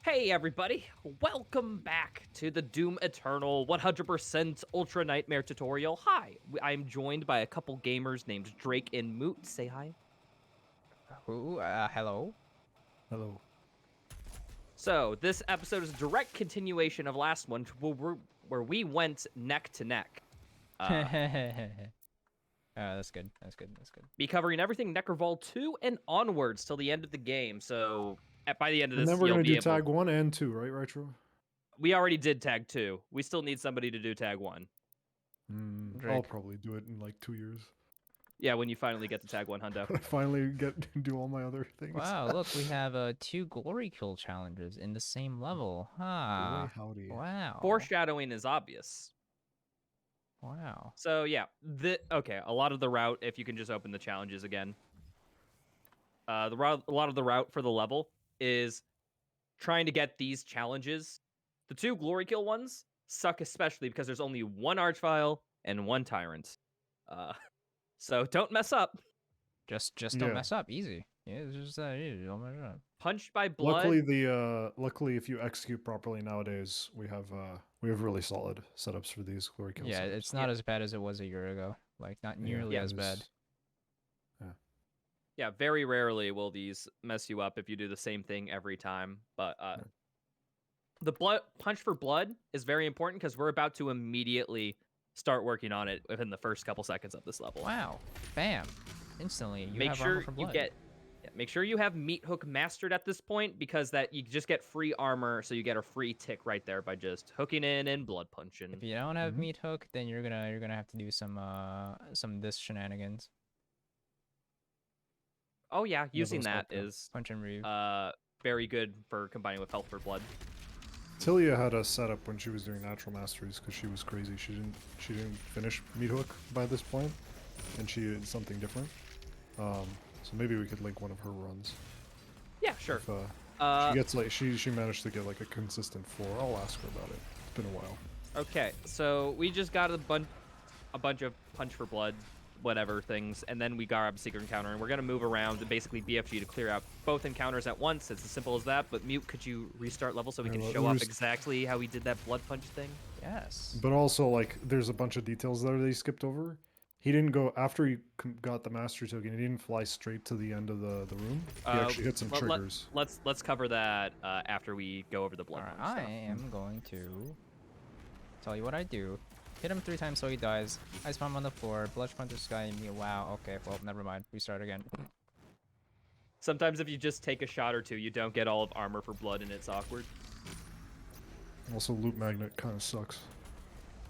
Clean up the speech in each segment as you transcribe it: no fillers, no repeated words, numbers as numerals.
Hey everybody, welcome back to the Doom Eternal 100% Ultra Nightmare tutorial. Hi, I'm joined by a couple gamers named Drake and Moot. Say hi. Who? Hello? Hello. So, this episode is a direct continuation of last one where we went neck to neck. That's good. That's good. That's good. Be covering everything Nekravol 2 and onwards till the end of the game. So, by the end of And this, then we're you'll gonna be do able... tag 1 and 2, right, Raitro? We already did tag 2. We still need somebody to do tag 1. I'll probably do it in like 2 years. Yeah, when you finally get to tag 1, Hundo. When I finally get to do all my other things. Wow, look, we have 2 glory kill challenges in the same level. Boy, howdy. Wow. Foreshadowing is obvious. Wow. So yeah, okay. A lot of the route, if you can just open the challenges again. A lot of the route for the level is trying to get these challenges. The 2 glory kill ones suck especially because there's only 1 Archvile and 1 Tyrant. So don't mess up. Just don't mess up. Easy. Yeah, it's just easy. Don't mess up. Punched by blood. Luckily, if you execute properly nowadays, we have really solid setups for these glory kills. Yeah, it's not as bad as it was a year ago. Like, not nearly as bad. Yeah, very rarely will these mess you up if you do the same thing every time. But the punch for blood is very important because we're about to immediately start working on it within the first couple seconds of this level. Wow. Bam. Instantly. You make have sure armor for blood. make sure you have meat hook mastered at this point, because that you just get free armor, so you get a free tick right there by just hooking in blood punching. If you don't have meat hook, then you're gonna have to do some this shenanigans. Oh yeah, using that is punch and reeve. Very good for combining with health for blood. Tilea had a setup when she was doing natural masteries because she was crazy. She didn't finish meat hook by this point, and she did something different. So maybe we could link one of her runs. Yeah, sure. If, she gets like she managed to get like a consistent 4. I'll ask her about it. It's been a while. Okay, so we just got a bunch of punch for blood, whatever things, and then we got a secret encounter, and we're gonna move around and basically BFG to clear out both encounters at once. It's as simple as that. But Mute, could you restart level so we can show off exactly how we did that blood punch thing? Yes. But also, like, there's a bunch of details there that he skipped over. He didn't go after he got the mastery token. He didn't fly straight to the end of the room. He actually hit some triggers. Let's cover that after we go over the blood punch stuff. I am going to tell you what I do. Hit him 3 times so he dies. I spawn on the floor. Blood punch this guy and me. Wow. Okay. Well, never mind. We start again. Sometimes if you just take a shot or two, you don't get all of armor for blood, and it's awkward. Also, loot magnet kind of sucks.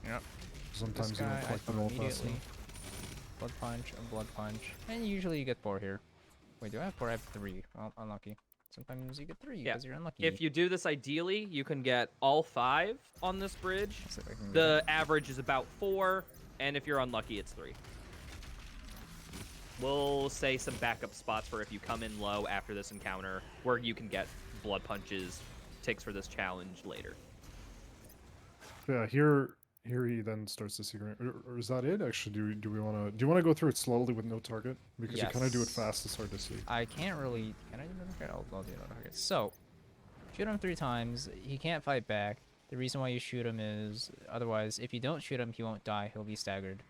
Yep. Sometimes you don't collect them all fast enough. Blood punch and blood punch, and usually you get 4 here. Wait, do I have 4? I have 3. Well, unlucky. Sometimes you get 3 because you're unlucky. If you do this ideally, you can get all 5 on this bridge. The average is about 4, and if you're unlucky, it's 3. We'll say some backup spots for if you come in low after this encounter, where you can get blood punches, ticks for this challenge later. Yeah, here he then starts the secret. Or is that it? Actually, do we want to go through it slowly with no target? Because you kind of do it fast. It's hard to see. I can't really. Can I do no target? I'll do no target. So, shoot him 3 times. He can't fight back. The reason why you shoot him is otherwise, if you don't shoot him, he won't die. He'll be staggered.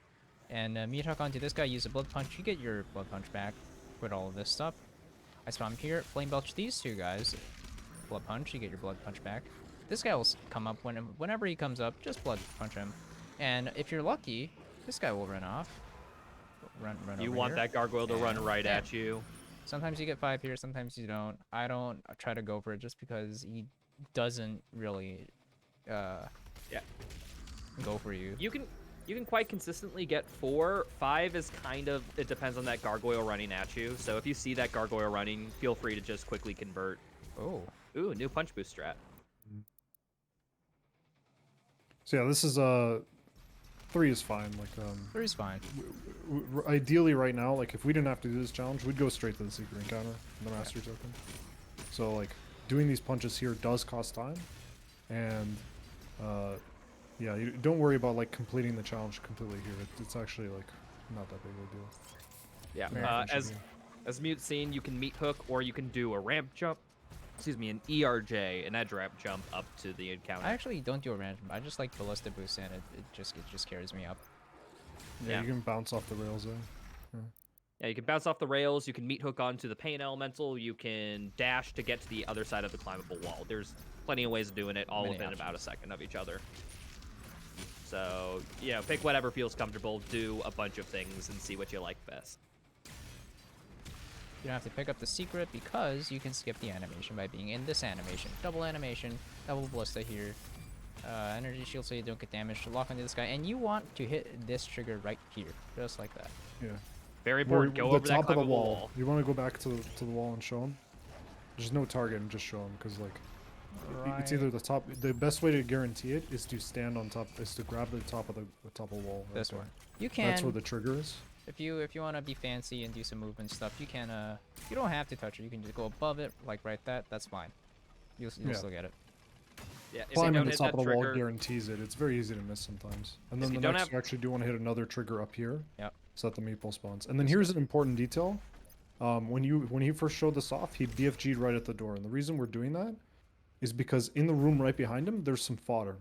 And meat hook onto this guy. Use a blood punch. You get your blood punch back with all of this stuff. I spawn here. Flame belch these 2 guys. Blood punch. You get your blood punch back. This guy will come up whenever he comes up. Just blood punch him, and if you're lucky, this guy will run off. Run. You want that gargoyle to run right at you. Sometimes you get 5 here. Sometimes you don't. I don't try to go for it just because he doesn't really, go for you. You can quite consistently get 4. 5 is kind of, it depends on that gargoyle running at you. So if you see that gargoyle running, feel free to just quickly convert. Oh. Ooh, new punch boost strat. So yeah, this is 3 is fine. Like 3 is fine. Ideally, right now, like if we didn't have to do this challenge, we'd go straight to the secret encounter, the mastery token. So like doing these punches here does cost time, and yeah, you don't worry about like completing the challenge completely here. It's actually like not that big of a deal. Yeah. As Mute's seen, you can meat hook or you can do a ramp jump. excuse me, an ERJ, an edge ramp jump up to the encounter. I actually don't do a random. I just like ballista boost, and it just carries me up. Yeah, you can bounce off the rails there. Yeah, you can bounce off the rails, you can meat hook onto the pain elemental, you can dash to get to the other side of the climbable wall. There's plenty of ways of doing it, all Many within options. about a second of each other. So, you know, pick whatever feels comfortable, do a bunch of things, and see what you like best. You don't have to pick up the secret because you can skip the animation by being in this animation. Double animation, double ballista here. Energy shield so you don't get damaged. Lock onto this guy, and you want to hit this trigger right here, just like that. Yeah. Very important, go the over that top of the climbable wall. You want to go back to the wall and show him. There's no target and just show him because like it's either the top. The best way to guarantee it is to stand on top. Is to grab the top of the wall. Right This there. one. You can. That's where the trigger is. If you want to be fancy and do some movement stuff, you can. You don't have to touch it. You can just go above it, like right that. That's fine. You'll Yeah. still get it. Yeah, if you Climbing don't the hit top that of the wall trigger, guarantees it. It's very easy to miss sometimes. And then you the don't next, have- you actually do want to hit another trigger up here. Yep. So that the meatball spawns. And then here's an important detail. When he first showed this off, he BFG'd right at the door. And the reason we're doing that is because in the room right behind him, there's some fodder.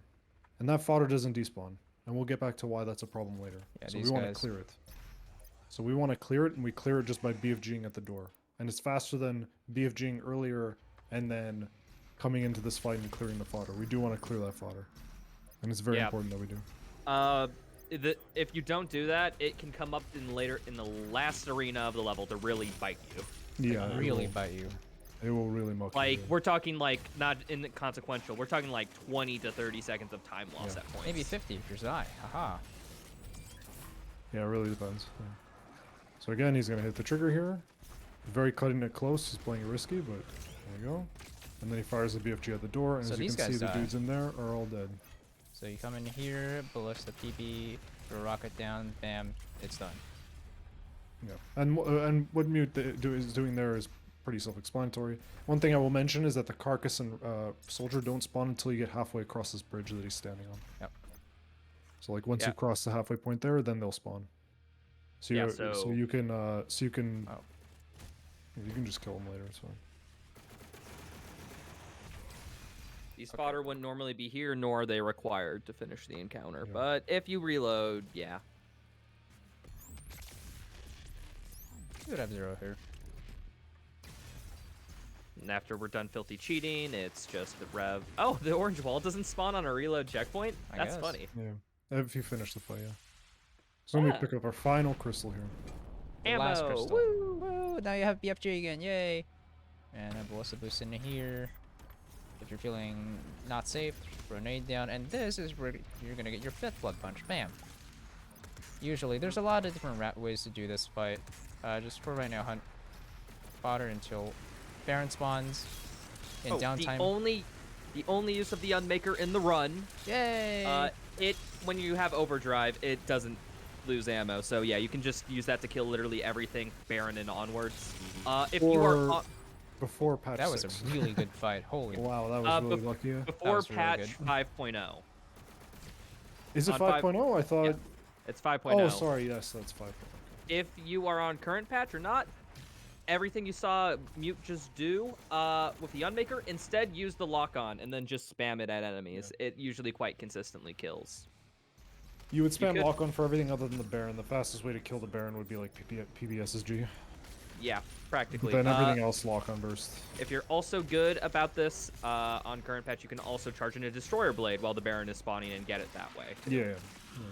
And that fodder doesn't despawn. And we'll get back to why that's a problem later. Yeah, so we these want to guys- clear it. So we want to clear it, and we clear it just by BFGing at the door. And it's faster than BFGing earlier and then coming into this fight and clearing the fodder. We do want to clear that fodder. And it's very Yeah. important that we do. if you don't do that, it can come up in the last arena of the level to really bite you. Yeah, it Really will- bite you. It will really muck Like, you. we're talking, like, not inconsequential. We're talking, like, 20 to 30 seconds of time loss Yeah. at points. Maybe 50 if you're Zai. Haha. Yeah, it really depends. Yeah. So again, he's gonna hit the trigger here. Very cutting it close. He's playing it risky, but there you go. And then he fires the BFG at the door, and So as you these can see, guys the die. dudes in there are all dead. So you come in here, ballista PB, throw a rocket down, bam, it's done. Yeah, and what Mute is doing there is pretty self-explanatory. One thing I will mention is that the carcass and soldier don't spawn until you get halfway across this bridge that he's standing on. Yep. So like once Yeah. you cross the halfway point there, then they'll spawn. So Yeah, you so- you can you can Oh. you can just kill them later. It's fine. These fodder wouldn't normally be here, nor are they required to finish the encounter. Yeah. But if you reload, yeah. You would have 0 here. And after we're done filthy cheating, it's just the rev. Oh, the orange wall doesn't spawn on a reload checkpoint? I That's guess. funny. Yeah, if you finish the fight, yeah. So let me Yeah. pick up our final crystal here. The last Ammo! crystal. Woo! Woo! Now you have BFG again, yay! And a ballista boost in here. If you're feeling not safe, throw a nade down, and this is where you're gonna get your 5th blood punch. Bam! Usually, there's a lot of different ways to do this fight. Just for right now, hunt fodder until Baron spawns in downtime. The only use of the Unmaker in the run, Yay! when you have overdrive, it doesn't lose ammo. So yeah, you can just use that to kill literally everything Baron and onwards. If you are Or before patch That was 6. a really good fight. Holy. Wow, that was really bef- lucky. Yeah. before was really patch good. 5.0. Is it on 5.0? I thought. Yeah. It's 5.0. Oh, sorry. Yes, that's 5.0. If you are on current patch or not, everything you saw Mute just do with the Unmaker, instead use the lock-on and then just spam it at enemies. It usually quite consistently kills. You would spam could- lock on for everything other than the Baron. The fastest way to kill the Baron would be like PBSSG. Yeah, practically. But then everything else lock on burst. If you're also good about this on current patch, you can also charge in a Destroyer Blade while the Baron is spawning and get it that way. Yeah.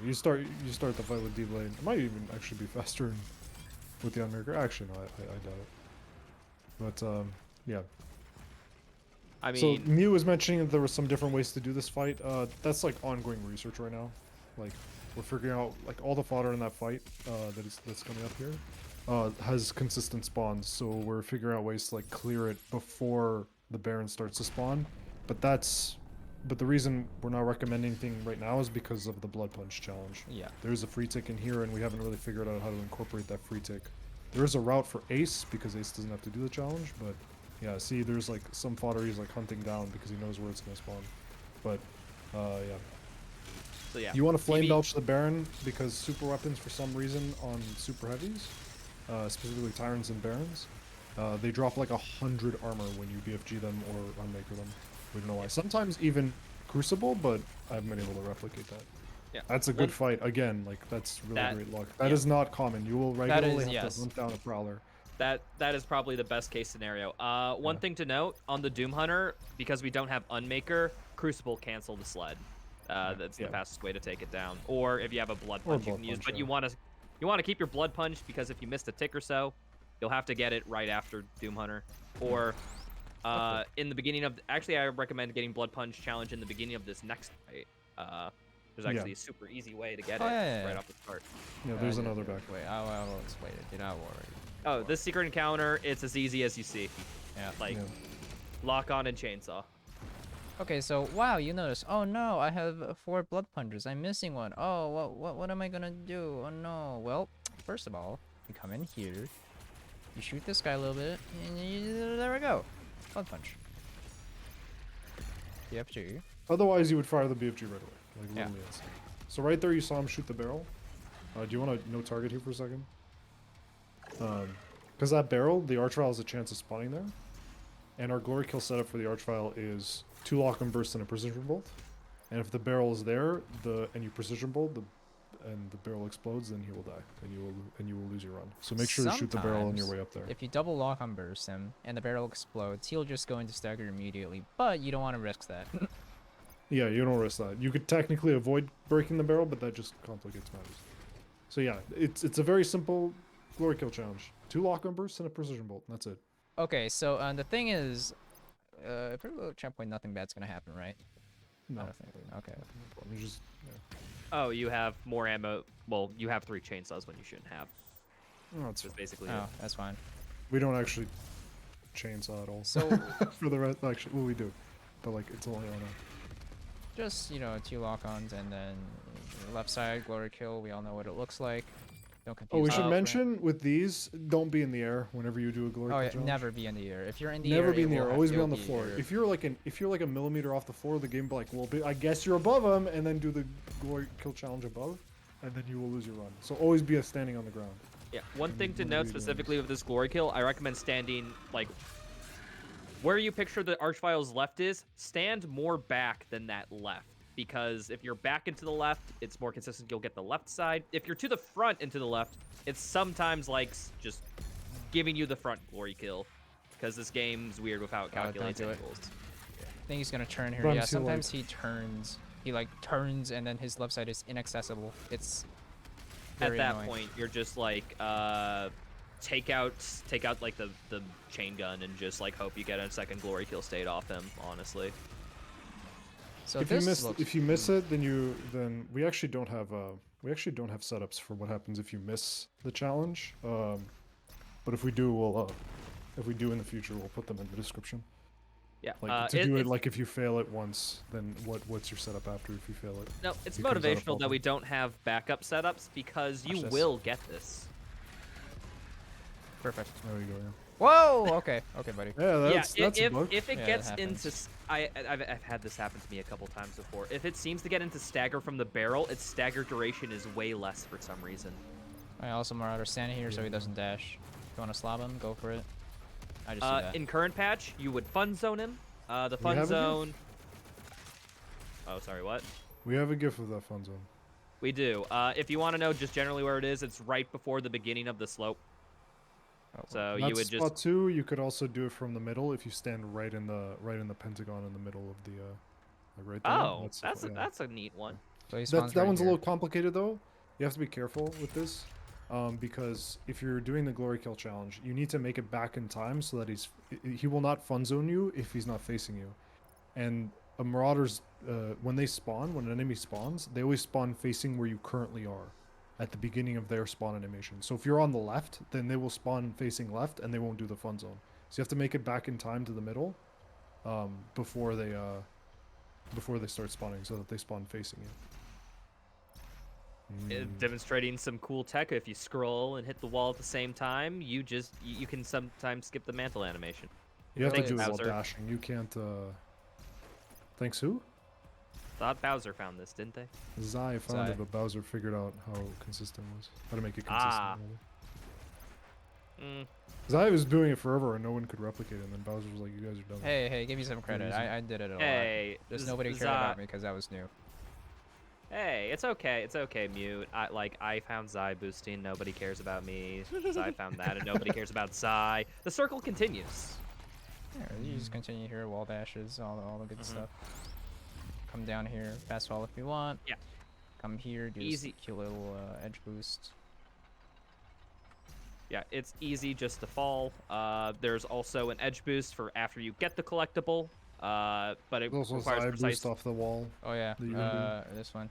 You start the fight with D-Blade. It might even actually be faster with the Unmaker. Actually, no, I doubt it. But yeah. I So mean, Mew was mentioning that there were some different ways to do this fight. That's like ongoing research right now. Like we're figuring out like all the fodder in that fight that's coming up here has consistent spawns. So we're figuring out ways to like clear it before the Baron starts to spawn. But the reason we're not recommending anything right now is because of the Bloodpunch challenge. Yeah. There's a free tick in here, and we haven't really figured out how to incorporate that free tick. There is a route for Ace because Ace doesn't have to do the challenge, but yeah, see, there's like some fodder he's like hunting down because he knows where it's gonna spawn. But yeah, so yeah. you want to flame PB belch the Baron because super weapons for some reason on super heavies, specifically Tyrants and Barons, they drop like 100 armor when you BFG them or unmaker them. We don't know why. Sometimes even Crucible, but I haven't been able to replicate that. Yeah. That's a good fight. Again, like that's really great luck. That yeah. is not common. You will regularly have yes. to hunt down a Prowler. That is probably the best case scenario. One thing to note on the Doom Hunter, because we don't have Unmaker, Crucible cancel the sled. That's the fastest way to take it down. Or if you have a Blood Punch, you can use. But you want to keep your Blood Punch because if you missed a tick or so, you'll have to get it right after Doom Hunter. Or in the beginning of actually, I recommend getting Blood Punch challenge in the beginning of this next fight. There's actually a super easy way to get it right off the start. Yeah, there's another back. Wait, I'll explain it. Do not worry. Oh, this secret encounter, it's as easy as you see. Yeah. Like, lock on and chainsaw. Okay, so wow, you notice. Oh no, I have 4 blood punches. I'm missing one. Oh, what am I gonna do? Oh no. Well, first of all, you come in here, you shoot this guy a little bit, and there we go. Blood punch. BFG. Otherwise, you would fire the BFG right away. Like literally instant. So right there, you saw him shoot the barrel. Do you want to no target here for a second? Because that barrel, the Archvile has a chance of spawning there. And our glory kill setup for the Archvile is 2 lock and burst and a precision bolt. And if the barrel is there, and you precision bolt, and the barrel explodes, then he will die, and you will lose your run. So make sure to shoot the barrel on your way up there. If you double lock on burst him and the barrel explodes, he'll just go into stagger immediately. But you don't want to risk that. Yeah, you don't risk that. You could technically avoid breaking the barrel, but that just complicates matters. So yeah, it's a very simple glory kill challenge. 2 lock on bursts and a precision bolt. And that's it. Okay, so the thing is, if we're low checkpoint, nothing bad's gonna happen, right? No. I don't think. Okay. You just, Oh, you have more ammo. Well, you have 3 chainsaws when you shouldn't have. Oh, that's That's basically Oh, it. that's fine. We don't actually chainsaw at all. So for the rest, actually, well, we do, but like it's only on just 2 lock-ons and then left side glory kill. We all know what it looks like. Don't confuse. Oh, we should it. mention with these, don't be in the air whenever you do a glory Oh kill yeah, challenge. never be in the air. If you're in the Never air, be in the it air. will Always be it'll on the floor. your- If you're like a millimeter off the floor, the game will be like, well, I guess you're above him, and then do the glory kill challenge above, and then you will lose your run. So always be standing on the ground. Yeah, one thing to whenever note you're doing specifically with this glory kill, I recommend standing, like, where you picture the Archvile's left is, stand more back than that left. Because if you're back and to the left, it's more consistent, you'll get the left side. If you're to the front and to the left, it's sometimes like just giving you the front glory kill. Because this game's weird with how it calculates don't do it. angles. I think he's gonna turn here. Sometimes Yeah, he'll, sometimes he turns. He like turns and then his left side is inaccessible. It's At very that annoying. point, you're just like, take out like the chain gun and just like hope you get a second glory kill state off him, honestly. So If you this miss it, then we actually don't have setups for what happens if you miss the challenge. But if we do, we'll if we do in the future, we'll put them in the description. Yeah. Like to do it like if you fail it once, then what's your setup after if you fail it? No, it's It comes out of motivational that problem. we don't have backup setups because you Watch this. will get this. perfect. There you go. Yeah. Whoa. Okay. Okay, buddy. Yeah, that's Yeah, a bug. if it Yeah, gets that into, I've had this happen to me a couple times before. If it seems to get into stagger from the barrel, its stagger duration is way less for some reason. I also Marauder standing here so he doesn't dash. If you want to slob him, go for it. I just do that. In current patch, you would fun zone him. The We fun have a GIF? zone. Oh, sorry, what? We have a GIF of that fun zone. We do. If you want to know just generally where it is, it's right before the beginning of the slope. Oh, So And you that's would spot just 2. You could also do it from the middle if you stand right in the pentagon in the middle of the like right there. oh, yeah. that's a neat one. so he spawns That right one's a here. little complicated though. You have to be careful with this, because if you're doing the glory kill challenge, you need to make it back in time so that he will not fun zone you if he's not facing you. And a Marauder's when an enemy spawns, they always spawn facing where you currently are at the beginning of their spawn animation. So if you're on the left, then they will spawn facing left and they won't do the fun zone. So you have to make it back in time to the middle before they start spawning, so that they spawn facing you. Demonstrating some cool tech. If you scroll and hit the wall at the same time, you can sometimes skip the mantle animation. You have to Thanks, do it while Bowser. dashing. You can't. Thanks who? Thought Bowser found this, didn't they? Zai found Zai. it, but Bowser figured out how consistent it was. How to make it consistent. Ah. rather. Because I was doing it forever and no one could replicate it, and then Bowser was like, "You guys are dumb." Hey, give me some credit. easy. I did it a lot. Hey, Just nobody cared Za- about me because I was new. Hey, it's okay. It's okay, Mute. I found Zai boosting. Nobody cares about me. Zai found that, and nobody cares about Zai. The circle continues. Yeah, you just continue here, wall dashes, all the good stuff. Come down here, fast fall if you want. Yeah. Come here, do Easy. this cute little edge boost. Yeah, it's easy just to fall. There's also an edge boost for after you get the collectible. But it There's also a requires side precise. boost off the wall. Oh yeah, that you can this one.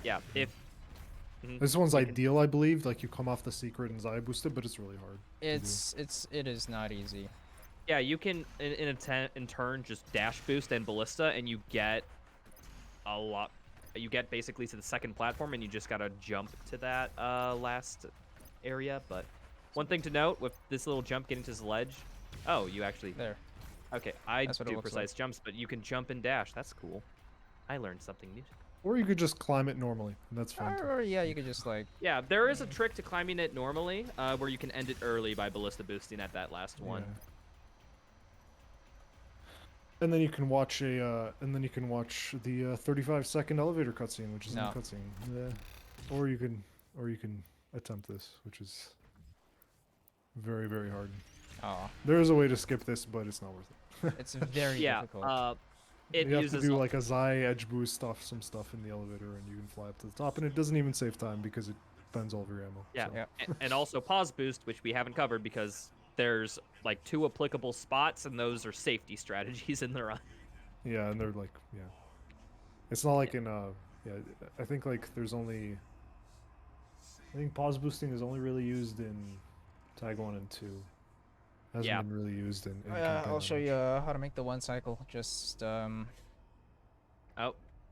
Yeah, if. This one's ideal, I believe. Like, you come off the secret and Zaya boosted, but it's really hard. It is not easy. Yeah, you can in turn just dash boost and ballista, and you get a lot. You get basically to the second platform, and you just gotta jump to that last area. But one thing to note with this little jump getting to this ledge. Oh, you actually There. Okay, I That's what it do looks precise jumps, but you can jump and dash. That's cool. I learned something new. Or you could just climb it normally, and that's fine. too. Or yeah, you could just like. Yeah, there is a trick to climbing it normally, where you can end it early by ballista boosting at that last one. Yeah. And then you can watch the 35-second elevator cutscene, which is in No. the cutscene. Yeah. Or you can attempt this, which is very, very hard. Oh, There is a way to skip this, but it's not worth it. it's very Yeah, difficult. it you have uses to do like a Zai edge boost off some stuff in the elevator, and you can fly up to the top, and it doesn't even save time because it bends all of your ammo. yeah, so. Yeah. and also pause boost, which we haven't covered because there's like 2 applicable spots, and those are safety strategies in the run. Yeah, and they're like, yeah. It's not like in yeah, I think like there's only I think pause boosting is only really used in Tag 1 and 2. Hasn't Yeah. been really used in I'll campaign show much. you how to make the one cycle. Just Oh,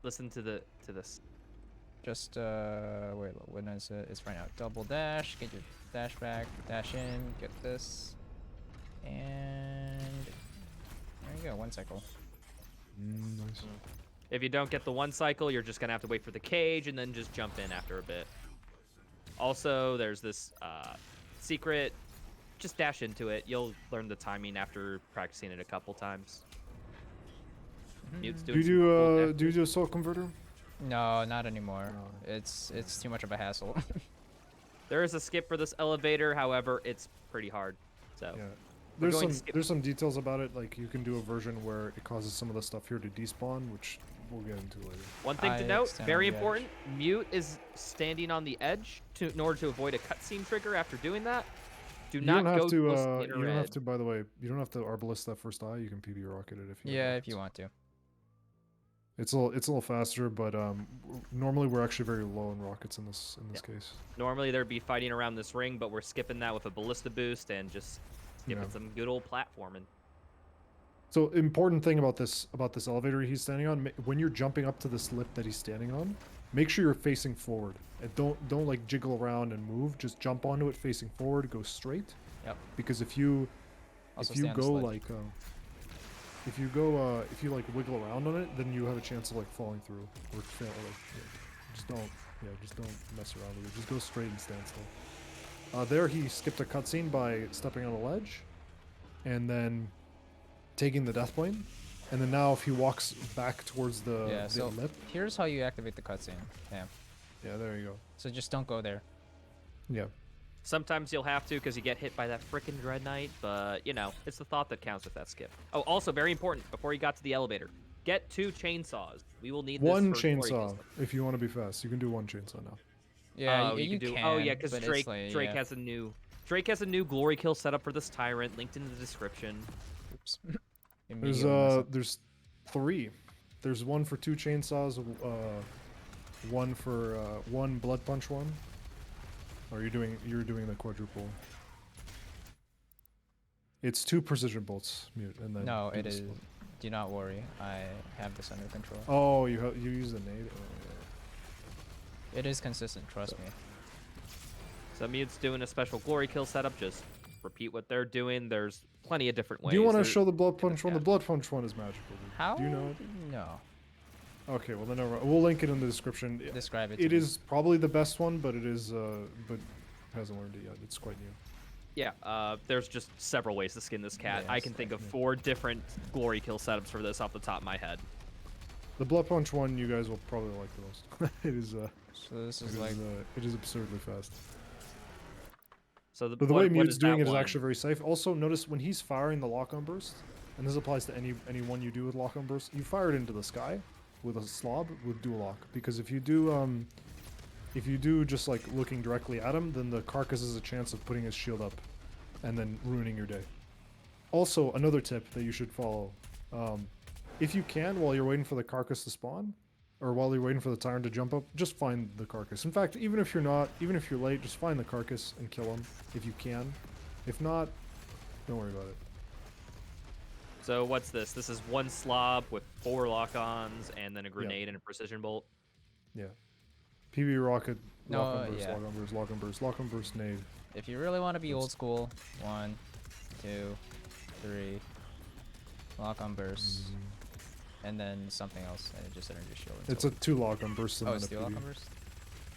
listen to this. wait, when is it? It's right now. Double dash, get your dash back, dash in, get this, and there you go, one cycle. Nice. If you don't get the one cycle, you're just gonna have to wait for the cage and then just jump in after a bit. Also, there's this secret. Just dash into it. You'll learn the timing after practicing it a couple times. Mute's Do doing you some cool do dash do you do a soul converter? No, not anymore. No. It's too much of a hassle. There is a skip for this elevator, however, it's pretty hard. So Yeah. We're going to skip- There's some details about it, like you can do a version where it causes some of the stuff here to despawn, which we'll get into later. one thing to I note, stand very on the edge. important, Mute is standing on the edge in order to avoid a cutscene trigger after doing that. Do You not don't have go to close to the you inner don't have edge. to, by the way, you don't have to arbalist that first eye, you can PB rocket it if you Yeah, want. if you want to. It's a little faster, but normally we're actually very low in rockets in this case. Normally there'd be fighting around this ring, but we're skipping that with a ballista boost and just skipping Yeah. some good old platforming. So important thing about this elevator he's standing on, when you're jumping up to this lip that he's standing on, make sure you're facing forward. And don't like jiggle around and move. Just jump onto it facing forward, go straight. Yep. Because if you Also if you stay on the go sledge. like if you like wiggle around on it, then you have a chance of like falling through or fail. Like, just don't mess around with it. Just go straight and stand still. There he skipped a cutscene by stepping on a ledge, and then taking the death plane, and then now if he walks back towards the Yeah, so lip, here's how you activate the cutscene. Yeah. yeah, there you go. So just don't go there. Yeah, Sometimes you'll have to because you get hit by that frickin' Dread Knight, but you know, it's the thought that counts with that skip. Oh, also very important, before you got to the elevator, get 2 chainsaws. We will need one this for glory chainsaw kills. if you want to be fast. You can do one chainsaw now. Yeah, Oh, you can do. can. Oh yeah, because but it's Drake like, Drake yeah. has a new glory kill set up for this Tyrant, linked in the description. Oops. There's Immediately mess up. there's 3. There's one for 2 chainsaws, one for one blood punch one. Or you're doing the quadruple. It's 2 precision bolts, Mute, and then No, do it the is. split. Do not worry. I have this under control. Oh, you use the nade. It is consistent. Trust me. So Mute's doing a special glory kill setup. Just repeat what they're doing. There's plenty of different ways. Do you want to There- show the blood punch one? The yeah. blood punch one is magical. Dude. How? Do you know it? No. Okay, well then we'll link it in the description. Describe it. to It me. is probably the best one, but it is but hasn't learned it yet. It's quite new. Yeah, there's just several ways to skin this cat. Yeah, I can think of yeah. 4 different glory kill setups for this off the top of my head. The Bloodpunch one you guys will probably like the most. it is So this is like it is absurdly fast. So But the way what Mute's is doing that it is one? actually very safe. Also, notice when he's firing the lock-on burst, and this applies to any one you do with lock-on burst, you fire it into the sky with a slob with dual lock. Because if you do just like looking directly at him, then the carcass has a chance of putting his shield up, and then ruining your day. Also, another tip that you should follow: if you can, while you're waiting for the carcass to spawn, or while you're waiting for the Tyrant to jump up, just find the carcass. In fact, even if you're late, just find the carcass and kill him if you can. If not, don't worry about it. So what's this? This is 1 slob with 4 lock-ons and then a grenade and a precision bolt. Yeah. PB rocket, No, lock-on burst, yeah. lock-on burst, lock-on burst, lock-on burst, nade. if you really want to be old school, 1, 2, 3, lock on bursts, and then something else, and it just energy shield. It's a 2 lock-on burst and oh, then it's a 2 lock PB. on burst.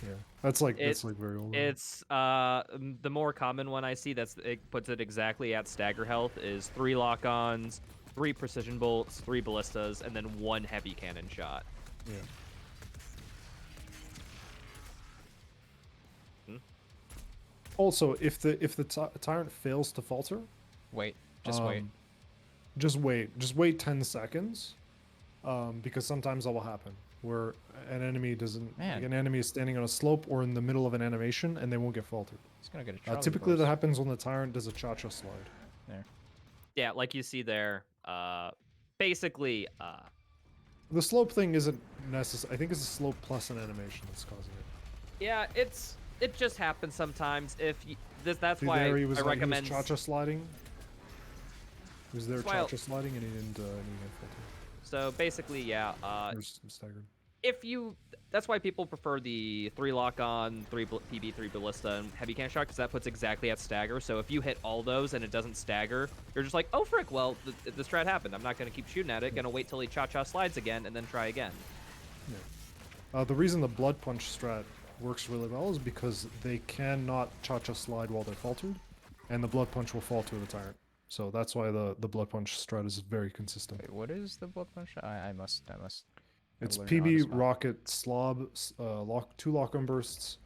Yeah, that's like very old. It's the more common one I see it puts it exactly at stagger health is 3 lock-ons, 3 precision bolts, 3 ballistas, and then 1 heavy cannon shot. Yeah. Also, if the Tyrant fails to falter, Wait, just wait. Just wait 10 seconds, because sometimes that will happen where an enemy doesn't. Man. Like an enemy is standing on a slope or in the middle of an animation and they won't get faltered. It's gonna get a Charlie Typically, that horse. happens when the Tyrant does a cha-cha slide. There. Yeah, like you see there. Basically, The slope thing isn't necessary. I think it's a slope plus an animation that's causing it. yeah, it just happens sometimes. If you, that's See, why there he was, I like, recommend. he was cha-cha sliding. He was there That's why cha-cha sliding and he didn't get faltered. So basically, yeah. Or staggered. That's why people prefer the 3 lock-on, 3 PB, 3 ballista, and heavy cannon shot, because that puts exactly at stagger. So if you hit all those and it doesn't stagger, you're just like, oh frick, well the strat happened. I'm not gonna keep shooting at it. Gonna wait till he cha-cha slides again and then try again. Yeah. The reason the Bloodpunch strat works really well is because they cannot cha-cha slide while they're faltered, and the Bloodpunch will falter the Tyrant. So that's why the Bloodpunch strat is very consistent. Wait, what is the Bloodpunch? I must. It's learn it on the PB, spot. rocket, slob, 2 lock-on bursts,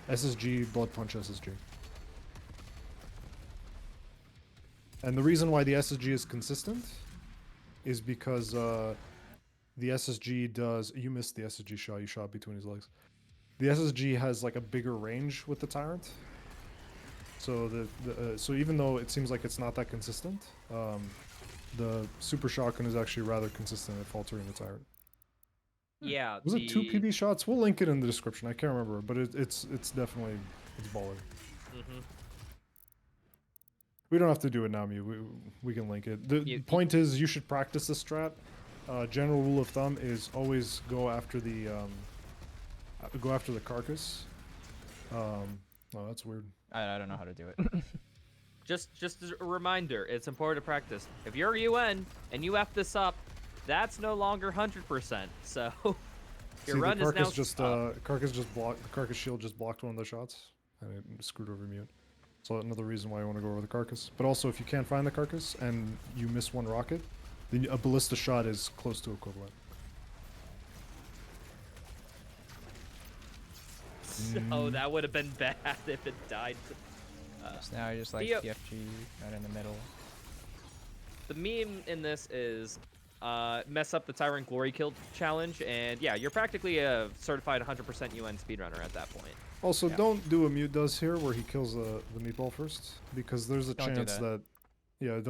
SSG, Bloodpunch, SSG. And the reason why the SSG is consistent is because the SSG does. You missed the SSG shot. You shot between his legs. The SSG has like a bigger range with the Tyrant. So so even though it seems like it's not that consistent, the Super Shotgun is actually rather consistent at faltering the Tyrant. Yeah. Was it 2 PB shots? We'll link it in the description. I can't remember, but it's definitely baller. Mhm. We don't have to do it now, Mew. We can link it. The point is, you should practice this strat. General rule of thumb is always go after the carcass. Oh, that's weird. I don't know how to do it. Just as a reminder, it's important to practice. If you're UN and you F this up, that's no longer 100%. So your See, run the is now carcass just carcass just blocked. The carcass shield just blocked one of the shots, and it screwed over Mute. So another reason why I want to go over the carcass. But also, if you can't find the carcass and you miss one rocket, then a ballista shot is close to equivalent. So that would have been bad if it died. So now I just like the, PFG right in the middle. The meme in this is mess up the Tyrant Glory Kill challenge, and yeah, you're practically a certified 100% UN speedrunner at that point. Also, don't do what Mute does here, where he kills the meatball first, because there's a chance that. Yeah,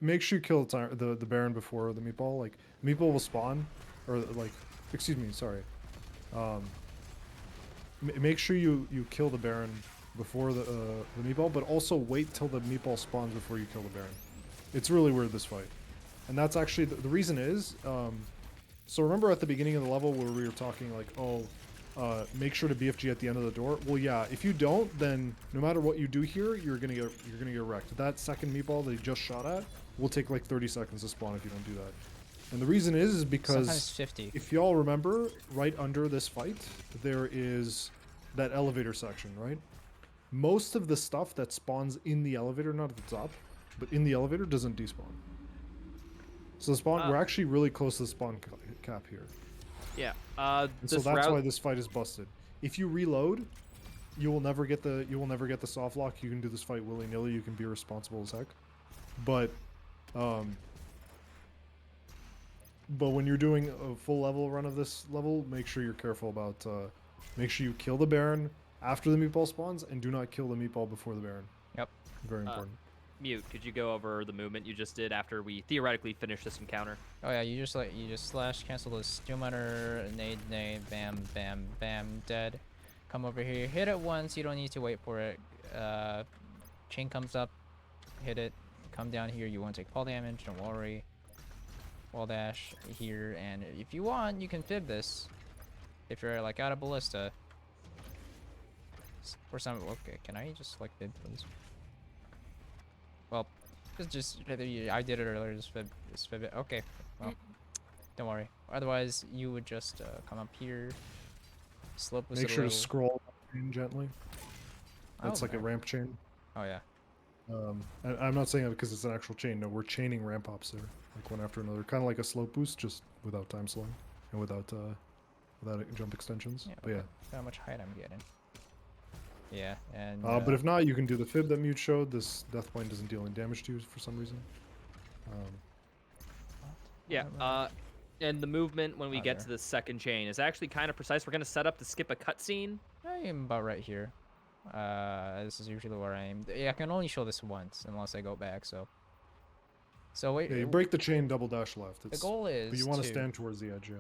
make sure you kill the Baron before the meatball. Like, meatball will spawn, or like, excuse me, sorry. Make sure you kill the Baron before the meatball, but also wait till the meatball spawns before you kill the Baron. It's really weird, this fight. And that's actually, the reason is, so remember at the beginning of the level where we were talking like, make sure to BFG at the end of the door? Well, yeah, if you don't, then no matter what you do here, you're gonna get wrecked. That second meatball that you just shot at will take like 30 seconds to spawn if you don't do that. And the reason is because Sometimes 50. if y'all remember, right under this fight, there is that elevator section, right? most of the stuff that spawns in the elevator, not at the top, but in the elevator, doesn't despawn. So the spawn, we're actually really close to the spawn cap here. Yeah. And so This that's route, why this fight is busted. If you reload, you will never get the soft lock. You can do this fight willy nilly. You can be responsible as heck, but when you're doing a full level run of this level, make sure you're careful about. Make sure you kill the Baron after the meatball spawns, and do not kill the meatball before the Baron. Yep. Very important. Mute, could you go over the movement you just did after we theoretically finished this encounter? Oh yeah, you just slash cancel the Steel Miner, nade, bam, bam, bam, dead. Come over here, hit it once. You don't need to wait for it. Chain comes up, hit it. Come down here. You won't take fall damage. Don't worry. Wall dash here, and if you want, you can fib this. If you're like out of ballista. For some, okay, can I just like fib, please? Well, just I did it earlier. Just fib it. Okay, well, don't worry. Otherwise, you would just come up here, slope with Make sure to scroll gently. That's like a okay. ramp chain. Oh yeah. And I'm not saying it because it's an actual chain. No, we're chaining ramp hops there, like one after another, kind of like a slope boost, just without time slowing and without jump extensions. Yeah, But yeah. look how much height I'm getting. Yeah, and But if not, you can do the fib that Mute showed. This death point doesn't deal any damage to you for some reason. Yeah. And the movement when we get to the second chain is actually kind of precise. We're gonna set up to skip a cutscene. I am about right here. This is usually where I am. Yeah, I can only show this once unless I go back. So wait. Yeah, you break the chain, double dash left. The goal is but you want to stand towards the edge, yeah.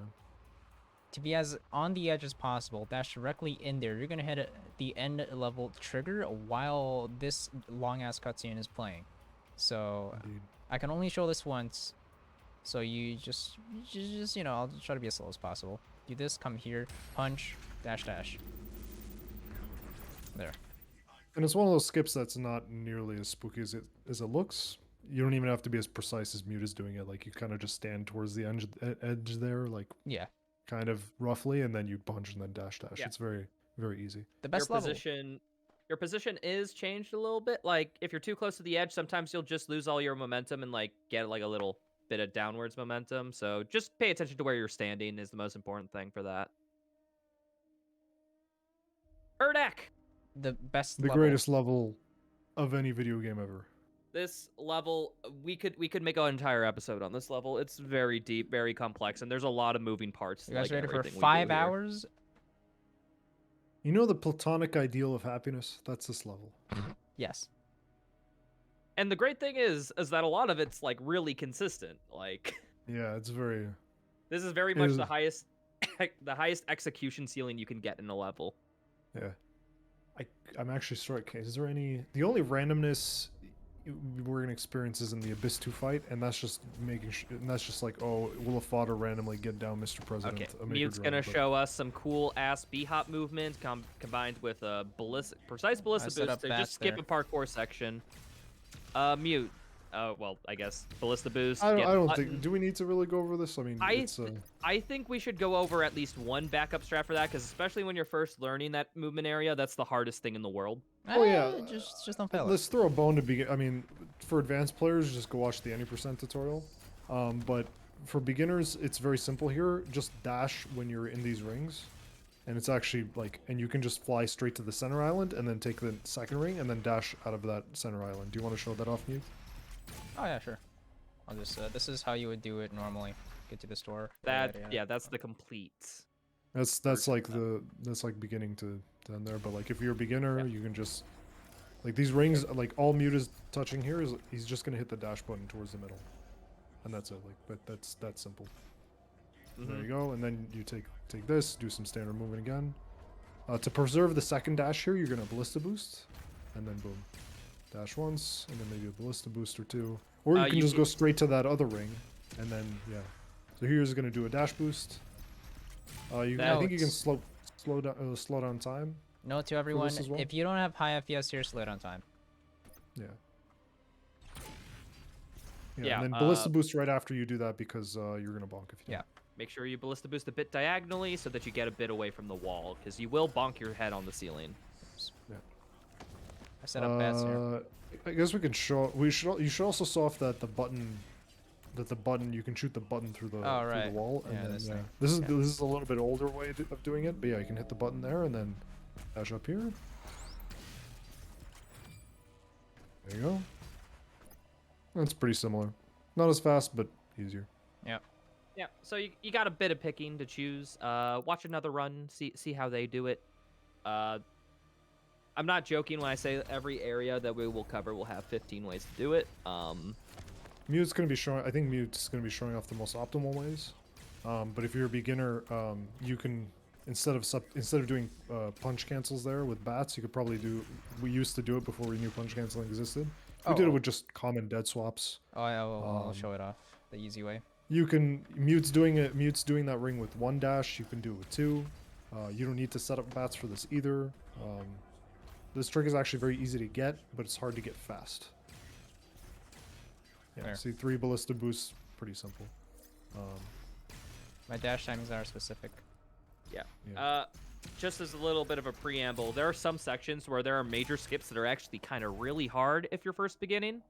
To be as on the edge as possible. Dash directly in there. You're gonna hit the end level trigger while this long ass cutscene is playing. So Indeed. I can only show this once. So you just you know, I'll try to be as slow as possible. Do this. Come here. Punch. Dash dash. There. And it's one of those skips that's not nearly as spooky as it looks. You don't even have to be as precise as Mute is doing it. Like, you kind of just stand towards the edge there, like, Yeah. kind of roughly, and then you punch and then dash dash. Yeah. It's very, very easy. The best level. Your position is changed a little bit. Like, if you're too close to the edge, sometimes you'll just lose all your momentum and like get like a little bit of downwards momentum. So just pay attention to where you're standing is the most important thing for that. Urdak! The best The level. greatest level of any video game ever. This level, we could make an entire episode on this level. It's very deep, very complex, and there's a lot of moving parts. You guys like ready for everything we do 5 here. hours? You know the platonic ideal of happiness? That's this level. Yes. And the great thing is that a lot of it's like really consistent. Like, Yeah, it's very... this is very much the highest execution ceiling you can get in a level. Yeah. I'm actually struck. Is there any... The only randomness we're going to experience is in the Abyss 2 fight, and that's just making and that's just like, oh, will a fodder randomly get down Mr. President? Okay, Mute's gonna show us some cool ass B-hop movement combined with a precise ballista boost to just skip a parkour section. Mute. Well, I guess ballista boost. I don't think. Do we need to really go over this? I mean, I think we should go over at least one backup strat for that, because especially when you're first learning that movement area, that's the hardest thing in the world. Oh yeah, just don't fail. Let's throw a bone to begin. I mean, for advanced players, just go watch the any % tutorial. But for beginners, it's very simple here. Just dash when you're in these rings, and it's actually like, and you can just fly straight to the center island, and then take the second ring, and then dash out of that center island. Do you want to show that off, Mute? Oh yeah, sure. I'll just this is how you would do it normally. Get to the store. Yeah, that's the complete. That's like beginning to end there. But like if you're a beginner, you can just like these rings. Like all Mute is touching here is he's just gonna hit the dash button towards the middle, and that's it. Like, but that's simple. There you go. And then you take this, do some standard movement again. To preserve the second dash here, you're gonna ballista boost, and then boom. Dash once, and then maybe a ballista boost or two. Or you can just go straight to that other ring, and then, yeah. So here's going to do a dash boost. I think you can slow down time. Note to everyone, well. if you don't have high FPS here, slow down time. Yeah. Yeah, and then ballista boost right after you do that, because you're going to bonk if you don't. Make sure you ballista boost a bit diagonally so that you get a bit away from the wall, because you will bonk your head on the ceiling. Yeah. I set up bats here. I guess we can show. You should also show off that the button. You can shoot the button through the Oh, right. through the wall. Yeah, And this then, thing. this is Yeah. this is a little bit older way of doing it, but yeah, you can hit the button there and then dash up here. There you go. That's pretty similar. Not as fast, but easier. Yep. Yeah, so you got a bit of picking to choose. Watch another run, see how they do it. I'm not joking when I say every area that we will cover will have 15 ways to do it. Mute's gonna be showing. I think Mute's gonna be showing off the most optimal ways. But if you're a beginner, you can instead of doing punch cancels there with bats, you could probably do. We used to do it before we knew punch canceling existed. We did it with just common dead swaps. Oh, I'll show it off the easy way. You can Mute's doing it. Mute's doing that ring with 1 dash. You can do it with 2. You don't need to set up bats for this either. This trick is actually very easy to get, but it's hard to get fast. Yeah, Fair. see 3 ballista boosts, pretty simple. My dash timings are specific. Yeah. Yeah. Just as a little bit of a preamble, there are some sections where there are major skips that are actually kind of really hard if you're first beginning.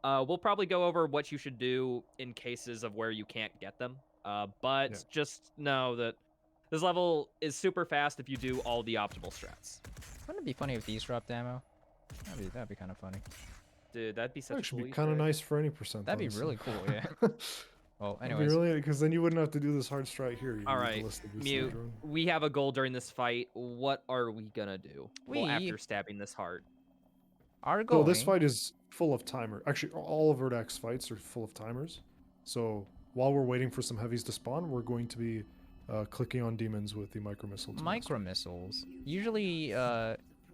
We'll probably go over what you should do in cases of where you can't get them. But Yeah. just know that this level is super fast if you do all the optimal strats. Wouldn't it be funny if these dropped ammo? That'd be kind of funny. Dude, that'd be such That a should cool be kind of Easter egg. nice for any percent. That'd be honestly. really cool. Yeah. Well, That'd be anyways. really, because then you wouldn't have to do this hard strat here. You All do right, ballista boost Mute. later on. We have a goal during this fight. What are we gonna do? Well, We- after stabbing this heart. Are So going. this fight is full of timer. Actually, all of Urdak's fights are full of timers. So while we're waiting for some heavies to spawn, we're going to be clicking on demons with the micro missile. Micro missiles. Usually,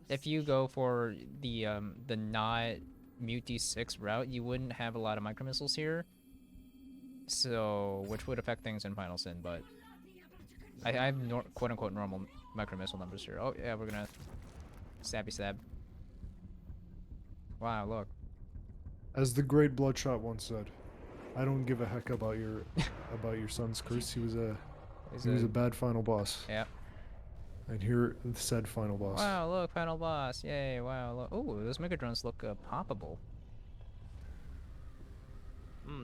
if you go for the not Mute D6 route, you wouldn't have a lot of micro missiles here. So, which would affect things in Final Sin, but I have quote unquote normal micro missile numbers here. Oh yeah, we're gonna stabby stab. Wow, look. As the great Bloodshot once said, "I don't give a heck about your son's curse. He was a bad final boss." Yeah. And here said final boss. Wow, look, final boss. Yay, wow, look. Oh, those mega drones look poppable.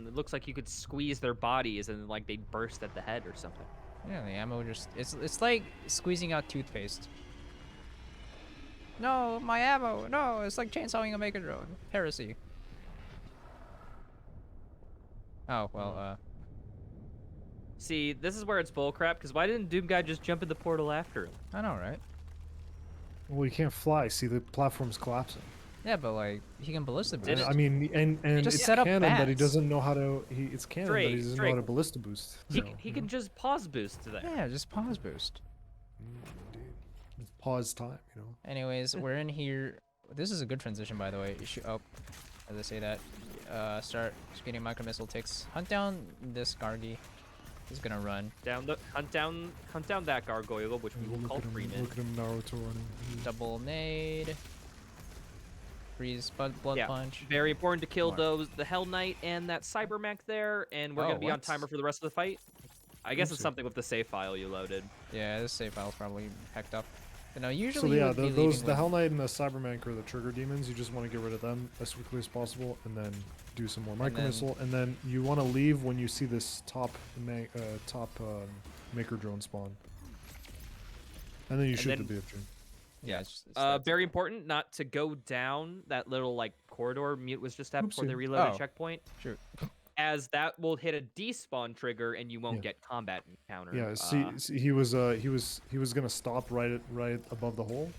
It looks like you could squeeze their bodies and like they burst at the head or something. Yeah, the ammo just it's like squeezing out toothpaste. No, my ammo. No, it's like chainsawing a mega drone. Heresy. Oh, well, See, this is where it's bullcrap, because why didn't Doom Guy just jump in the portal after him? I know, right? Well, you can't fly. See, the platform's collapsing. Yeah, but like he can ballista Did boost. it? I mean, and Just it's set up canon that he bats. doesn't know how to. It's canon that he doesn't know how to Drake. ballista boost. He, so, he you can know. just pause boost to that. Yeah, just pause boost. Indeed. Just pause time, you know. Anyways, we're in here. This is a good transition, by the way. Oh, as I say that, start getting micro missile ticks. Hunt down this Gargi. He's gonna run. Hunt down that gargoyle, which we will Look call at him, Freeman. look at him Naruto running. Double nade. Freeze, blood Yeah, punch. very important to kill More. the Hell Knight and that Cybermech there, and we're Oh, gonna be on what? timer for the rest of the fight. I guess it's Oopsie. something with the save file you loaded. Yeah, this save file's probably hacked up. But no, So usually you yeah, would be those leaving the with- Hell Knight and the Cybermank are the trigger demons. You just want to get rid of them as quickly as possible, and then do some more micro then- missile, and then you want to leave when you see this top maker drone spawn, and then you shoot then- the BFG. Yeah, it's that Very important not to go down that little like corridor Mute was just at before they Oopsie. reload a Oh. checkpoint, Shoot. as that will hit a despawn trigger and you won't Yeah. get combat encounter. Yeah, see, he was gonna stop right above the hole,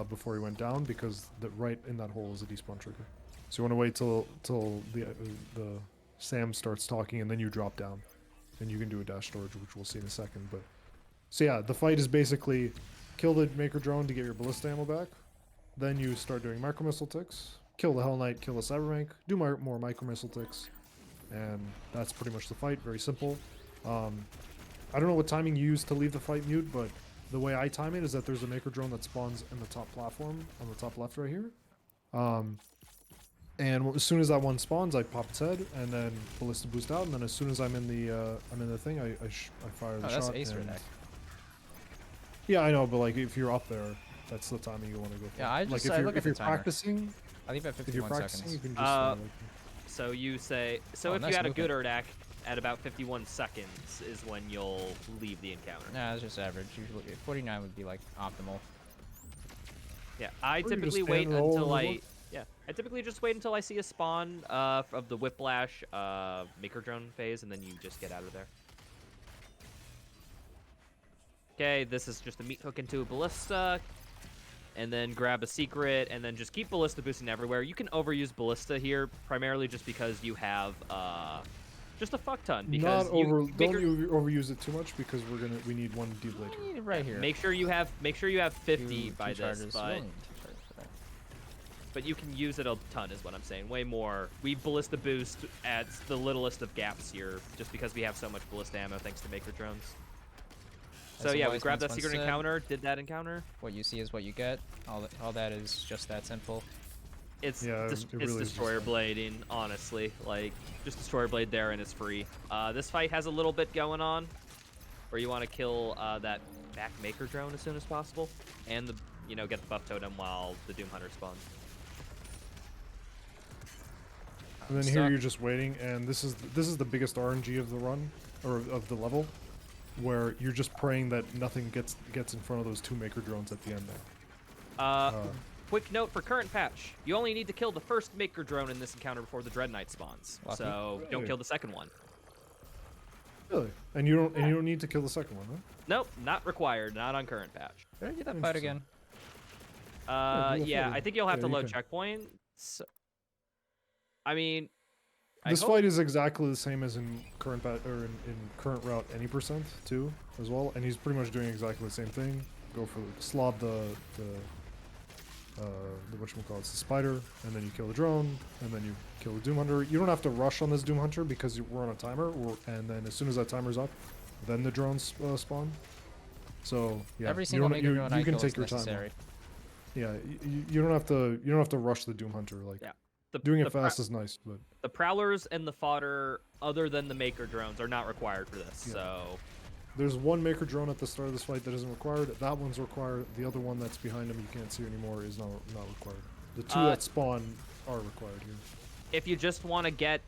before he went down, because right in that hole is a despawn trigger. So you want to wait till the Sam starts talking, and then you drop down, and you can do a dash storage, which we'll see in a second. But so yeah, the fight is basically kill the maker drone to get your ballista ammo back, then you start doing micro missile ticks, kill the Hell Knight, kill the Cybermank, do more micro missile ticks, and that's pretty much the fight. Very simple. I don't know what timing you use to leave the fight, Mute, but the way I time it is that there's a maker drone that spawns in the top platform on the top left right here. And as soon as that one spawns, I pop its head, and then ballista boost out, and then as soon as I'm in the thing, I fire the Oh, shot. that's ace and- Urdak. Yeah, I know, but like if you're up there, That's the timing you want to go for. Yeah, I like just- if I you're, look at if the you're timer. practicing, I leave at if you're 51 practicing, you seconds. can just So you say, so Oh, if nice you had a movement. good Urdak at about 51 seconds is when you'll leave the encounter. Nah, it's just average. Usually 49 would be like optimal. Yeah, I Or you just typically stand wait and roll until and move I typically just wait until I see a spawn of the Whiplash Maker Drone phase, and then you just get out of there. Okay, this is just a meat hook into a ballista, and then grab a secret, and then just keep ballista boosting everywhere. You can overuse ballista here, primarily just because you have just a fuck ton. Because Not over. Maker- Don't you overuse it too much because we need one deblade here. Right here. Make sure you have 50 by two this, charges. but You only need 2 charges for that. but you can use it a ton is what I'm saying. Way more. We ballista boost at the littlest of gaps here, just because we have so much ballista ammo thanks to Maker drones. So That's yeah, a we wise grabbed that once secret said. encounter, did that encounter. What you see is what you get. All that is just that simple. It's Yeah, it it's really is just destroyer that. blading, honestly. Like just destroyer blade there and it's free. This fight has a little bit going on, where you want to kill that back Maker drone as soon as possible, and get the buff totem while the Doom Hunter spawns. And then Stuck. here you're just waiting, and this is the biggest RNG of the run, or of the level, where you're just praying that nothing gets in front of those 2 Maker drones at the end there. Quick note for current patch: you only need to kill the first Maker drone in this encounter before the Dread Knight spawns. Lucky. So don't Really? kill the second one. Really? And you don't need to kill the second one, huh? Nope, not required. Not on current patch. Did I get that fight Interesting. again? do a Yeah, fight. I think you'll have Yeah, to you load can. checkpoints. I mean, This fight is exactly the same as in current in current route any percent too, as well, and he's pretty much doing exactly the same thing. Go for slob the whatchamacallit, the spider, and then you kill the drone, and then you kill the Doom Hunter. You don't have to rush on this Doom Hunter because we're on a timer, and then as soon as that timer's up, then the drones spawn. So yeah, Every you single don't- Maker you, drone you I can kill take is your time. necessary. Yeah, you don't have to rush the Doom Hunter. Like Yeah. doing it the fast is nice, but the prowlers and the fodder, other than the Maker drones, are not required for this. Yeah. So there's one Maker drone at the start of this fight that isn't required. That one's required. The other one that's behind him you can't see anymore is not required. The 2 that spawn are required here. if you just want to get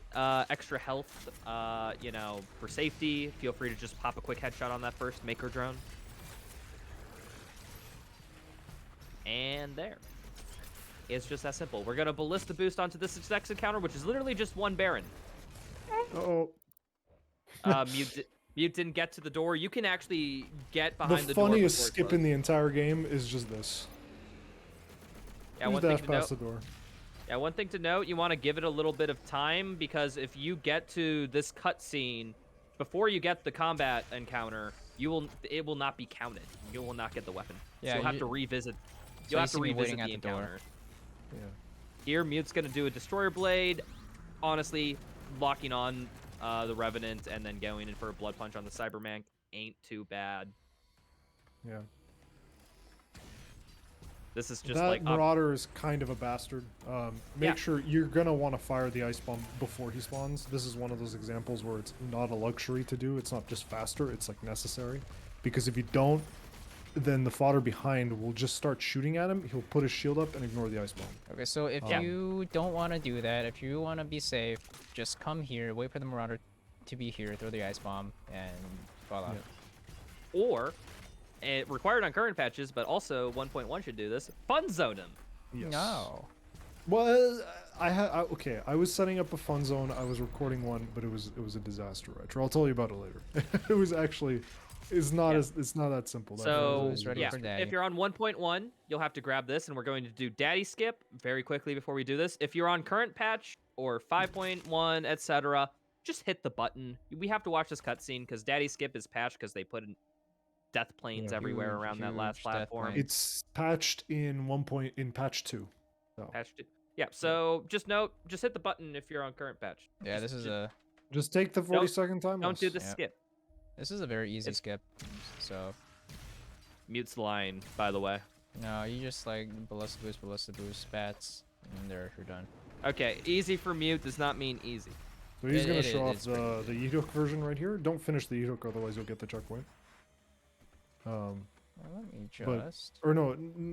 extra health, for safety, feel free to just pop a quick headshot on that first Maker drone. And there. It's just that simple. We're gonna ballista boost onto this next encounter, which is literally just 1 Baron. Uh-oh. Mute didn't get to the door. You can actually get The behind the door. funniest before it skip closes. in the entire game is just this. Yeah, You one thing dash to past note. the door. Yeah, one thing to note, you want to give it a little bit of time, because if you get to this cutscene before you get the combat encounter, it will not be counted. You will not get the weapon. Yeah, so you'll have you- to revisit. So You'll you have to see me revisit waiting the at the door. encounter. Yeah. Here, Mute's gonna do a destroyer blade. Honestly, locking on the Revenant and then going in for a blood punch on the Cyberman ain't too bad. Yeah. This is just That like Marauder is kind of a bastard. Make Yeah. sure you're gonna want to fire the ice bomb before he spawns. This is one of those examples where it's not a luxury to do. It's not just faster. It's like necessary, because if you don't, then the fodder behind will just start shooting at him. He'll put his shield up and ignore the ice bomb. Okay, so if Yeah. you don't want to do that, if you want to be safe, just come here, wait for the Marauder to be here, throw the ice bomb, and voila. Yeah. or it required on current patches, but also 1.1 should do this. Fun zone him. Yes. No. Well, okay. I was setting up a fun zone. I was recording one, but it was a disaster. Raitro. I'll tell you about it later. It was actually, it's not that simple. That So Who's ready yeah, for daddy? if you're on 1.1, you'll have to grab this, and we're going to do daddy skip very quickly before we do this. If you're on current patch or 5.1, etc., just hit the button. We have to watch this cutscene because daddy skip is patched because they put in death planes Yeah. everywhere around that last Huge death platform. plane. It's patched in patch 2. So Patched it. Yeah, so just hit the button if you're on current patch. Yeah, Just- this is just a just take the 40-second time. Don't do the Yeah. skip. very easy It's- skip. So Mute's line, by the way. no, you just like ballista boost, spats, and you're done. Okay, easy for mute does not mean easy. So he's gonna It- show off it's pretty the Yeet hook version right here. Don't finish the Yeet hook, otherwise you'll get the checkpoint. Let me But- just. Or no,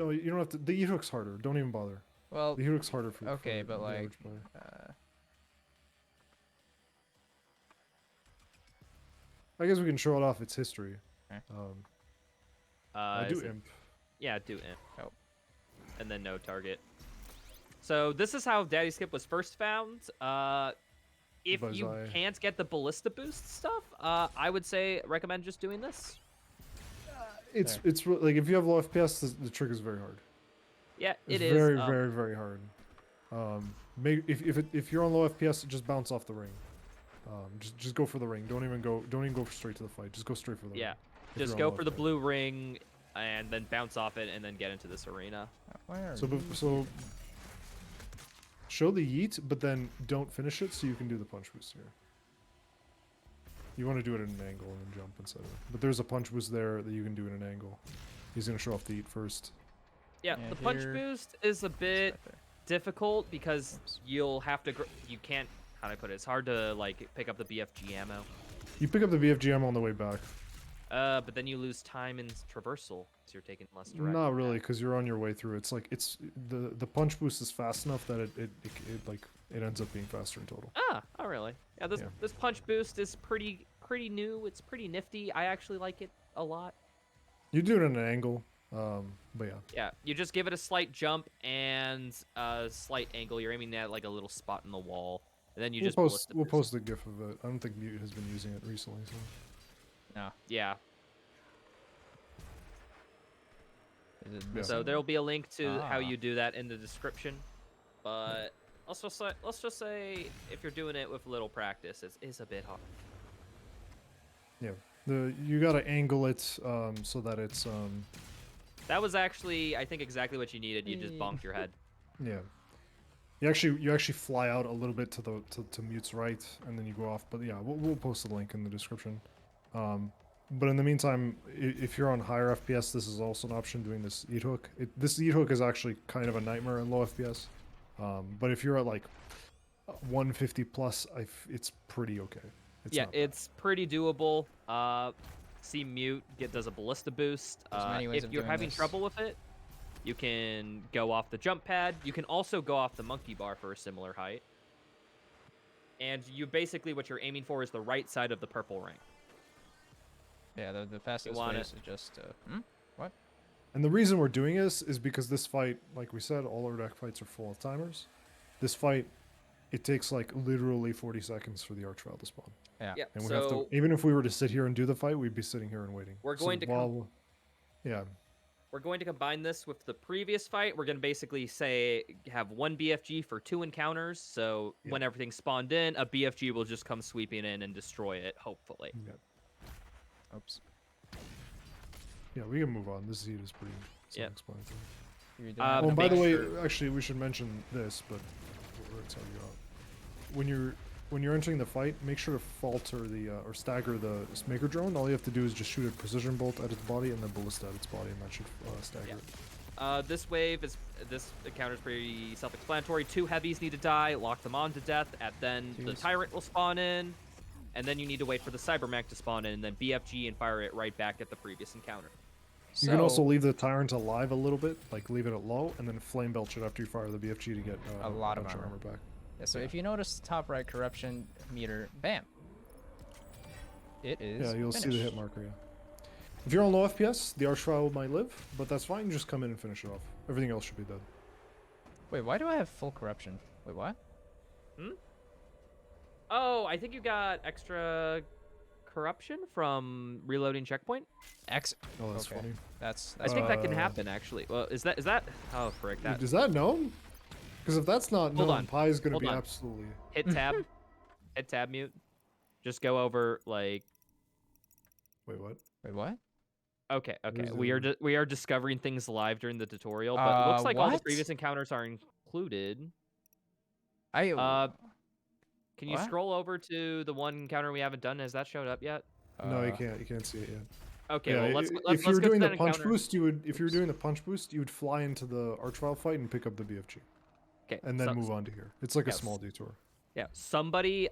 you don't have to. The eat hook's harder. Don't even bother. Well, The eat hook's harder for. okay, for but the like, average player. I guess we can show it off its history. Okay. I do is it- imp. Yeah, do imp. Oh. And then no target. So this is how Daddy Skip was first found. If you Bullseye. can't get the ballista boost stuff, I would say recommend just doing this. It's like if you have low FPS, the trick is very hard. Yeah, It's it is. very very hard. If you're on low FPS, just bounce off the ring. Just go for the ring. Don't even go straight to the fight. Just go straight for the Yeah, ring. if just you're on go low for the FPS. blue ring, and then bounce off it, and then get into this arena. where are So you? so show the yeet, but then don't finish it so you can do the punch boost here. You want to do it at an angle and then jump instead of. But there's a punch boost there that you can do at an angle. He's gonna show off the yeet first. Yeah, Yeah, the punch here- boost is a bit Right there. difficult because Oops. you'll have to. You can't. How do I put it? It's hard to like pick up the BFG ammo. You pick up the BFGM on the way back. But then you lose time in traversal because you're taking less direct. Not really, impact. because you're on your way through. It's like the punch boost is fast enough that it ends up being faster in total. Ah, oh really? Yeah, this Yeah. this punch boost is pretty new. It's pretty nifty. I actually like it a lot. You do it at an angle, but yeah. Yeah, you just give it a slight jump and a slight angle. You're aiming at like a little spot in the wall, and then you just ballista We'll boost. post a gif of it. I don't think Mute has been using it recently, so. No. Yeah. Is it Yeah. missing? So there'll be a link to how Ah. you do that in the description. But let's just say if you're doing it with little practice, it's a bit hard. Yeah. You gotta angle it so that it's That was actually, I think, exactly what you needed. You just bonked your head. yeah. You actually fly out a little bit to Mute's right, and then you go off. But yeah, we'll post the link in the description. But in the meantime, if you're on higher FPS, this is also an option. Doing this eat hook. This eat hook is actually kind of a nightmare in low FPS. But if you're at like 150 plus, it's pretty okay. Yeah, not bad. it's pretty doable. See Mute does a ballista boost. There's many ways If of you're doing having this. trouble with it, you can go off the jump pad. You can also go off the monkey bar for a similar height. And you basically, what you're aiming for is the right side of the purple ring. Yeah, the fastest want way it. is to just. What? And the reason we're doing this is because this fight, like we said, all Urdak fights are full of timers. This fight, it takes like literally 40 seconds for the Archvile to spawn. Yeah. Yeah, And we so have to, even if we were to sit here and do the fight, we'd be sitting here and waiting. We're So going to yeah, we're going to combine this with the previous fight. We're going to basically say have one BFG for 2 encounters. So Yeah. when everything's spawned in, a BFG will just come sweeping in and destroy it, hopefully. yeah, Oops. yeah, we can move on. This heat is pretty Yep. self-explanatory. You're doing Uh, Oh, and by the make way, sure- actually, we should mention this, but that's how you go. When you're entering the fight, make sure to falter the or stagger the maker drone. All you have to do is just shoot a precision bolt at its body and then ballista at its body, and that should stagger Yeah. it. This encounter is pretty self-explanatory. 2 heavies need to die, lock them on to death, and then the Jeez. Tyrant will spawn in, and then you need to wait for the Cybermech to spawn in, and then BFG and fire it right back at the previous encounter. You can also So, leave the Tyrant alive a little bit, like leave it at low, and then flame belch it after you fire the BFG to get A lot of bunch armor. back. Yeah, so if you notice the top right corruption meter, bam. It is. Yeah, you'll see the finished. hit marker, yeah. If you're on low FPS, the Archvile might live, but that's fine. Just come in and finish it off. Everything else should be dead. Wait, why do I have full corruption? Wait, what? Oh, I think you got extra corruption from reloading checkpoint. X. Oh, that's Okay. funny. That's I think that can Uh, happen actually. Well, is that? Oh, frick! That Is that known? Because if that's not Hold known, on. Pi is going to Hold be on. absolutely... hit tab, hit tab mute. Just go over like. Wait, what? Wait, what? Okay. Where's We are discovering things live during the tutorial, but it looks like all the what? previous encounters are included. I. Can you What? scroll over to the one encounter we haven't done? Has that showed up yet? No, you can't. You can't see it yet. Okay, Yeah, well let's if go you're to doing that the punch encounter. boost, you would. If you were doing the punch boost, you would fly into the Archvile fight and pick up the BFG, Okay, and then so- move on to here. It's like a Yes. small detour. Yeah, somebody.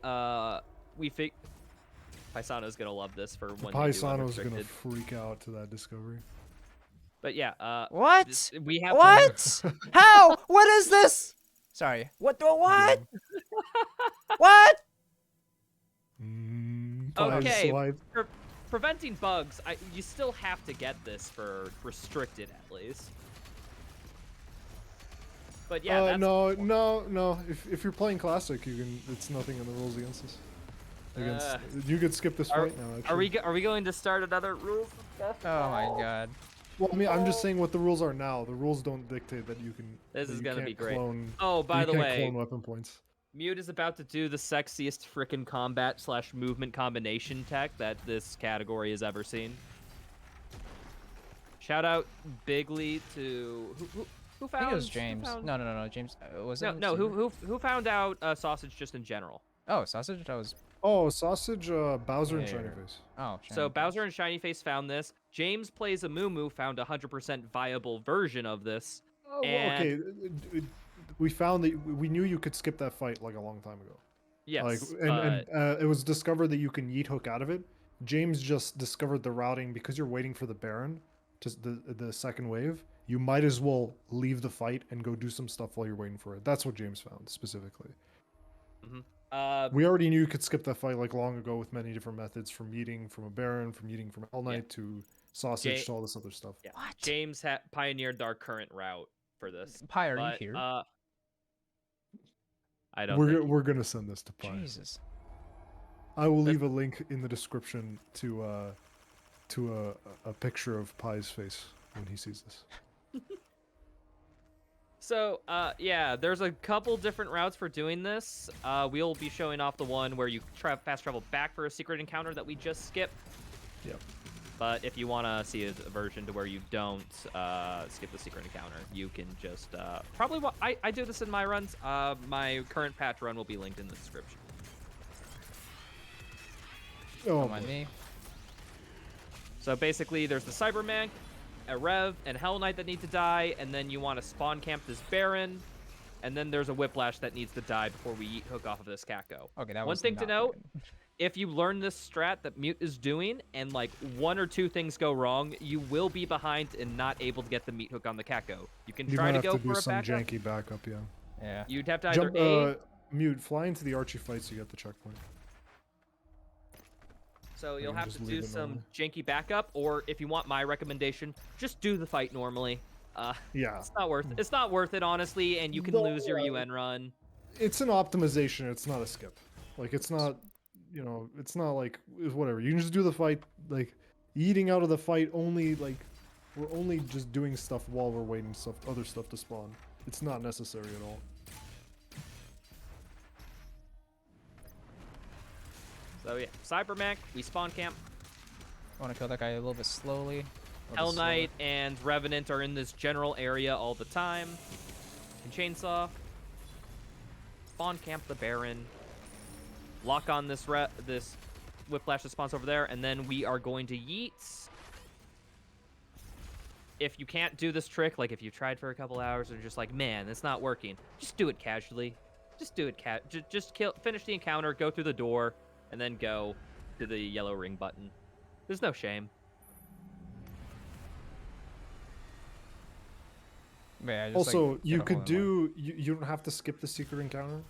Paisano's gonna love this for when. Paisano's gonna freak out to that discovery. But yeah, What? we have What? How? What is this? Sorry. What? What? What? Okay, Swipe. for preventing bugs, you still have to get this for restricted at least. But yeah, that's no. If you're playing classic, you can. It's nothing in the rules against this. You could skip this fight now. Actually. Are we going to start another rules discussion? Oh my god. Well, I mean, I'm just saying what the rules are now. The rules don't dictate that you can. This is gonna be great. Clone, oh, by the you way, can't clone weapon points. Mute is about to do the sexiest frickin' combat / movement combination tech that this category has ever seen. Shout out bigly to who found? I think it was James. No. James. Was it? No. Who found out sausage just in general? Oh, sausage. That was. Oh, sausage. Bowser and Shiny Face. Oh. So Bowser and Shiny Face found this. James Plays a Moo found a 100% viable version of this. Oh, and... okay. We found that we knew you could skip that fight like a long time ago. Yes. It was discovered that you can yeet hook out of it. James just discovered the routing because you're waiting for the Baron, just the second wave. You might as well leave the fight and go do some stuff while you're waiting for it. That's what James found specifically. We already knew you could skip that fight like long ago with many different methods, from yeeting from a Baron, from yeeting from Hell Knight to sausage to all this other stuff. Yeah. What? James pioneered our current route for this. Pi, are you here? I don't. We're gonna send this to Pi. Jesus. I will leave a link in the description to a picture of Pi's face when he sees this. So, yeah, there's a couple different routes for doing this. We'll be showing off the one where you fast travel back for a secret encounter that we just skipped. Yep. But if you want to see a version to where you don't skip the secret encounter, you can just probably. I do this in my runs. My current patch run will be linked in the description. Oh, mind me. So basically, there's the Cyberman, a Rev, and Hell Knight that need to die, and then you want to spawn camp this Baron, and then there's a Whiplash that needs to die before we yeet hook off of this Kako. Okay, that one was thing to note. good. If you learn this strat that Mute is doing, and like one or two things go wrong, you will be behind and not able to get the meat hook on the Kako. You can try to go for a backup. Janky backup, yeah. Yeah. You'd have to either Mute, fly into the Archie fights, you get the checkpoint. So you'll have to do some janky backup, or if you want my recommendation, just do the fight normally. Yeah. It's not worth it, honestly, and you can lose your UN run. It's an optimization. It's not a skip. Like it's not. It's not like whatever. You can just do the fight, like eating out of the fight only. Like we're only just doing stuff while we're waiting other stuff to spawn. It's not necessary at all. So yeah, Cybermech, we spawn camp. I want to kill that guy a little bit slowly. Hell Knight and Revenant are in this general area all the time. Can chainsaw. Spawn camp the Baron. Lock on this Whiplash that spawns over there, and then we are going to yeet. If you can't do this trick, like if you tried for a couple hours and just like, man, it's not working, just do it casually. Just do it finish the encounter, go through the door, and then go to the yellow ring button. There's no shame. Yeah, also, you could do. You don't have to skip the secret encounter.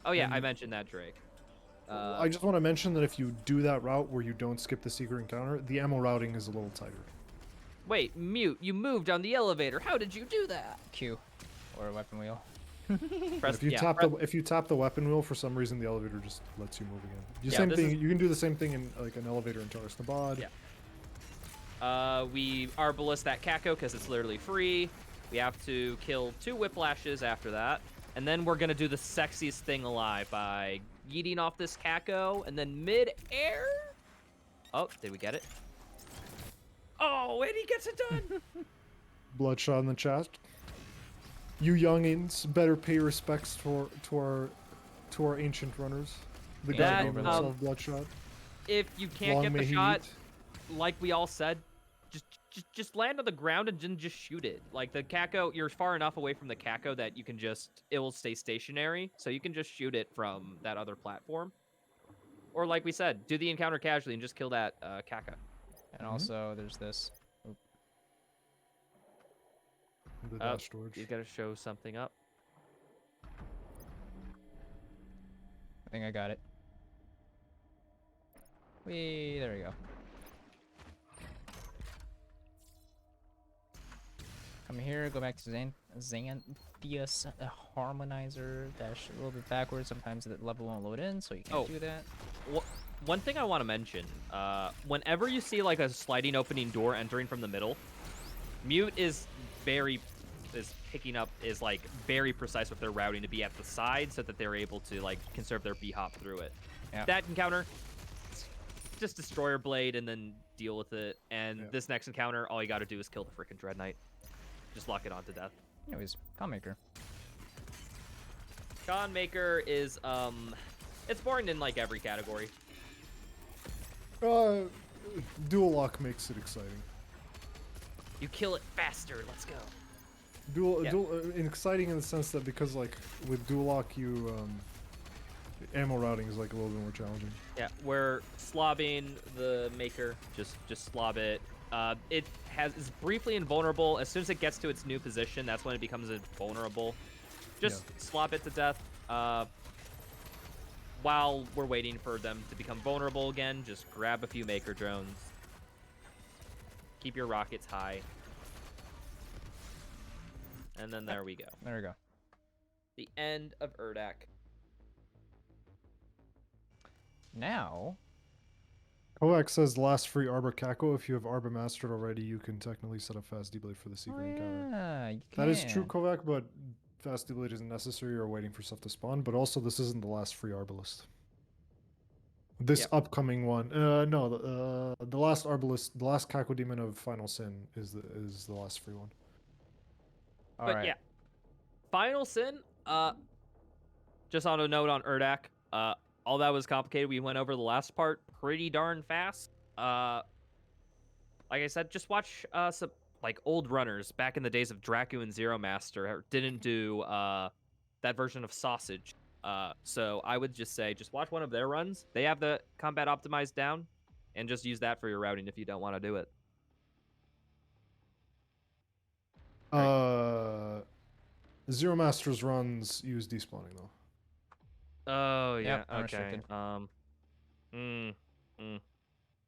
Oh yeah, I mentioned that, Drake. I just want to mention that if you do that route where you don't skip the secret encounter, the ammo routing is a little tighter. Wait, Mute, you moved on the elevator. How did you do that? Q, or a weapon wheel. If you tap the weapon wheel, for some reason the elevator just lets you move again. You can do the same thing in like an elevator in Taurus Nabad. Yeah. We Arbalest that Kako because it's literally free. We have to kill 2 Whiplashes after that. And then we're going to do the sexiest thing alive by yeeting off this Kako, and then mid-air... Oh, did we get it? Oh, and he gets it done! Bloodshot in the chest. You youngins better pay respects to our ancient runners. The guy named himself Bloodshot. If you can't get the shot, like we all said, just land on the ground and then just shoot it. Like the Kako, you're far enough away from the Kako that you can it will stay stationary, so you can just shoot it from that other platform. Or like we said, do the encounter casually and just kill that Kako. And also, there's this. Oop. The Oh, dash torch. he's got to show something up. I think I got it. There we go. Come here, go back to Xanthias Harmonizer, dash a little bit backwards. Sometimes the level won't load in, so you can't do that. One thing I want to mention, whenever you see like a sliding opening door entering from the middle, Mute is very precise with their routing to be at the side so that they're able to like conserve their B-hop through it. Yeah. That encounter, just Destroyer Blade and then deal with it. And this next encounter, all you got to do is kill the freaking Dread Knight. Just lock it on to death. Anyways, Maker. Maker is, it's boring in like every category. Dual lock makes it exciting. You kill it faster. Let's go. Exciting in the sense that because like with dual lock, you ammo routing is like a little bit more challenging. Yeah, where slobbing the Maker, just slob it. It is briefly invulnerable. As soon as it gets to its new position, that's when it becomes invulnerable. Just slob it to death. While we're waiting for them to become vulnerable again, just grab a few Maker drones. Keep your rockets high. And then there we go. There we go. The end of Urdak. Now... Kovac says last free Arbor Kako. If you have Arbor mastered already, you can technically set up fast D-Blade for the secret encounter. Yeah, you That is true, can. Kovac, but fast D-Blade isn't necessary or waiting for stuff to spawn. But also, this isn't the last free Arbalist. This upcoming one, no, the last Arbalist, the last Kako Demon of Final Sin is the last free one. But yeah, Final Sin. Just on a note on Urdak. All that was complicated. We went over the last part pretty darn fast. Like I said, just watch some like old runners back in the days of Dracu and Zero Master didn't do that version of Sausage. So I would just say, just watch one of their runs. They have the combat optimized down, and just use that for your routing if you don't want to do it. Zero Master's runs use despawning though. Oh yeah, Yep, okay. unrestricted.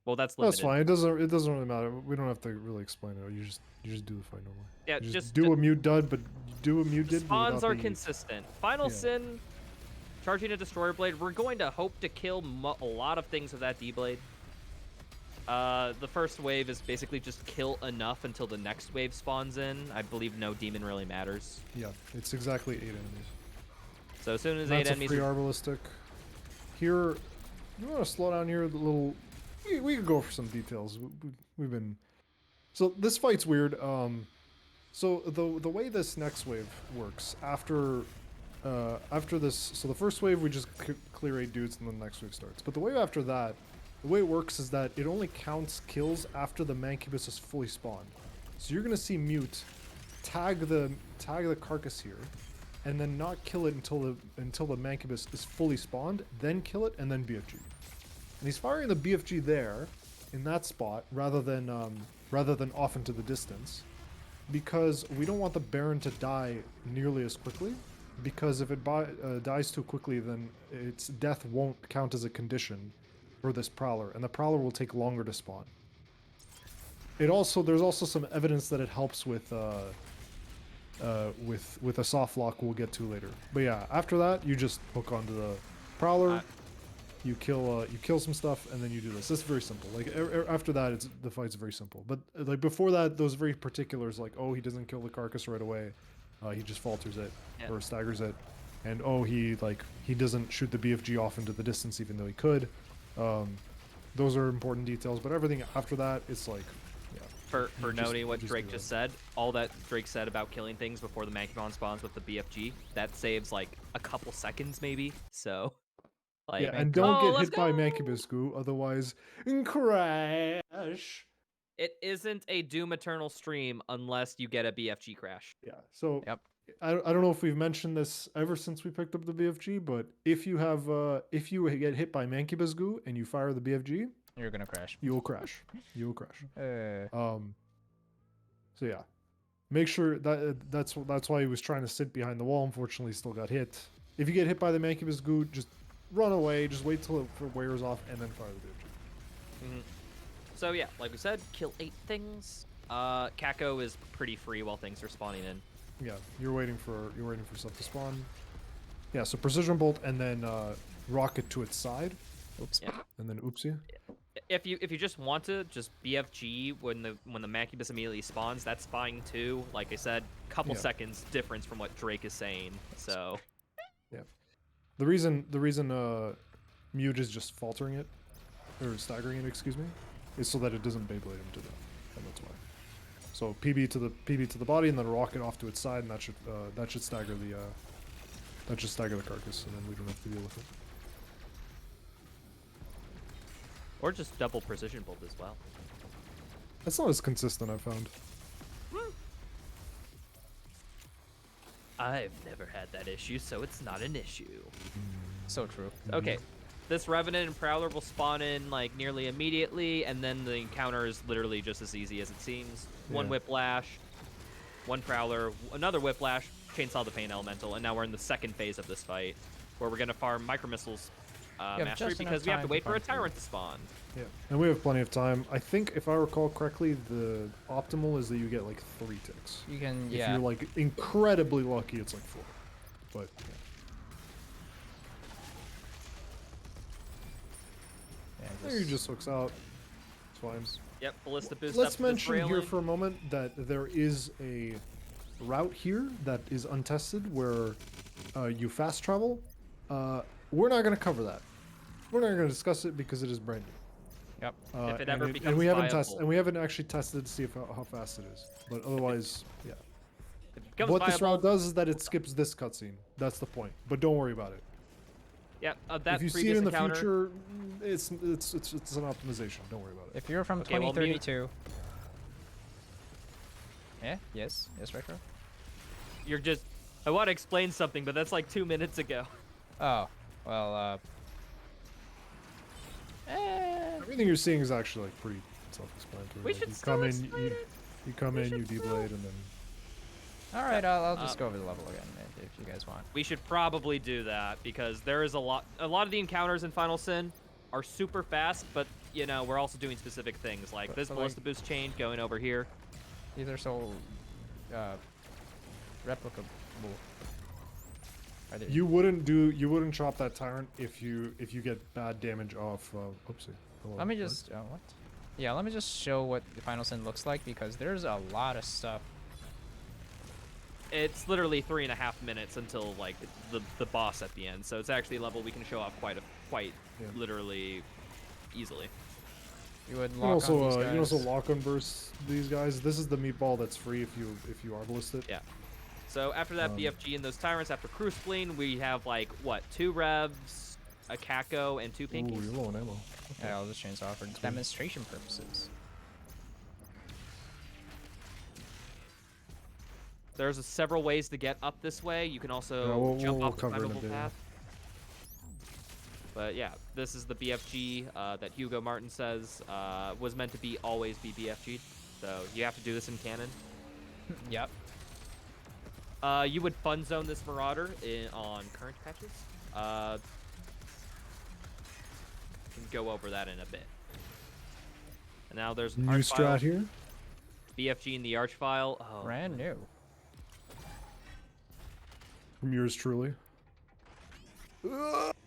Well, that's limited. That's fine. It doesn't really matter. We don't have to really explain it. You just do the fight normally. Yeah, You just do what Mute did, but do what Mute did. Spawns but are without the- consistent. Final Sin, charging a Destroyer Blade. We're going to hope to kill a lot of things with that D-Blade. The first wave is basically just kill enough until the next wave spawns in. I believe no demon really matters. Yeah, it's exactly 8 enemies. So as soon as That's 8 enemies... a free Arbalistic. Here, you want to slow down here a little... We could go for some details. We've been... So this fight's weird. So the way this next wave works, after this... So the first wave, we just clear 8 dudes and then the next wave starts. But the wave after that, the way it works is that it only counts kills after the Mancubus is fully spawned. So you're going to see Mute tag the carcass here, and then not kill it until the Mancubus is fully spawned, then kill it, and then BFG. And he's firing the BFG there, in that spot, rather than off into the distance, because we don't want the Baron to die nearly as quickly, because if it dies too quickly, then its death won't count as a condition for this Prowler, and the Prowler will take longer to spawn. There's also some evidence that it helps with a soft lock we'll get to later. But yeah, after that you just hook onto the Prowler, you kill some stuff, and then you do this. It's very simple. Like after that, the fight's very simple. But like before that, those very particulars, like he doesn't kill the carcass right away, he just falters it or staggers it, and he doesn't shoot the BFG off into the distance even though he could. Those are important details. But everything after that, it's like. For noting what Drake just said, all that Drake said about killing things before the Mancubon spawns with the BFG, that saves like a couple seconds maybe. So, like, yeah, and don't get hit by Mancubus goo, otherwise crash. It isn't a Doom Eternal stream unless you get a BFG crash. Yeah. So I don't know if we've mentioned this ever since we picked up the BFG, but if you get hit by Mancubus goo and you fire the BFG. You're gonna crash. You will crash. You will crash. So yeah, make sure that that's why he was trying to sit behind the wall. Unfortunately, he still got hit. If you get hit by the Mancubus goo, just run away. Just wait till it wears off and then fire the BFG. So yeah, like we said, kill 8 things. Kako is pretty free while things are spawning in. Yeah, you're waiting for stuff to spawn. Yeah, so precision bolt and then rocket to its side. Oops. Yeah. And then oopsie. If you just want to just BFG when the Mancubus immediately spawns, that's fine too. Like I said, couple seconds difference from what Drake is saying. So yeah, the reason Mute is just faltering it or staggering it, excuse me, is so that it doesn't Beyblade him to death, and that's why. So PB to the body and then rocket off to its side, and that should stagger the carcass, and then we don't have to deal with it. or just double precision bolt as well. That's not as consistent, I've found. I've never had that issue, so it's not an issue. So true. Okay, this Revenant and Prowler will spawn in like nearly immediately, and then the encounter is literally just as easy as it seems. One Yeah. Whiplash, one Prowler, another Whiplash, Chainsaw the Pain Elemental, and now we're in the second phase of this fight, where we're gonna farm Micro Missiles mastery just enough because we have to time to wait for a farm Tyrant to spawn. Yeah, and we have plenty of time. I think, if I recall correctly, the optimal is that you get like 3 ticks. You can, If you're like incredibly lucky, it's like 4. But Yeah, there he just hooks out. It's fine. Yep, Ballista Boost Let's up to this mention here railing. for a moment that there is a route here that is untested where you fast travel. We're not going to cover that. We're not going to discuss it because it is brand new. Yep. If it ever and becomes we haven't viable. and we haven't actually tested to see if how fast it is. But otherwise, yeah. If it becomes What this viable, route does is that it skips this cutscene. That's the point. But don't worry about it. yeah, that If you see previous it in the encounter, future, it's an optimization. Don't worry about it. If you're from Okay, well, 2032. Yeah. Yes. Yes, Raitro. you're just. I want to explain something, but that's like 2 minutes ago. Oh. Well. Everything you're seeing is actually like pretty self-explanatory. We Like, should you still come in, explain it. you come in, you should still. deblade, and then All right. I'll just go over the level again if you guys want. We should probably do that because there is a lot of the encounters in Final Sin are super fast, but you know, we're also doing specific things like But- this but, Ballista Boost chain going over here. These are so replicable. Are they? you wouldn't chop that tyrant if you get bad damage off. Oopsie. Hello. Let me What? just. What? Yeah. Let me just show what the Final Sin looks like because there's a lot of stuff. It's literally 3.5 minutes until like the boss at the end, so it's actually a level we can show off quite Yeah. literally easily. You would You lock can also on these guys. you can also lock on burst these guys. This is the meatball that's free if you are ballistic. Yeah. So after that BFG and those Tyrants, after Crew Spleen, we have like what, 2 Revs, a Kako, and 2 Ooh, Pinkies. you're low on ammo. Yeah, I'll just chainsaw for demonstration purposes. There's several ways to get up this way. You can also Yeah, we'll jump off the cover it in a climbable bit, yeah. path. But yeah, this is the BFG that Hugo Martin says was meant to be always be BFG'd. So you have to do this in canon. Yep. You would fun zone this Marauder on current patches. Can go over that in a bit. And now there's New Archvile, strat here. BFG in the Archvile. Oh, Brand new. From yours truly.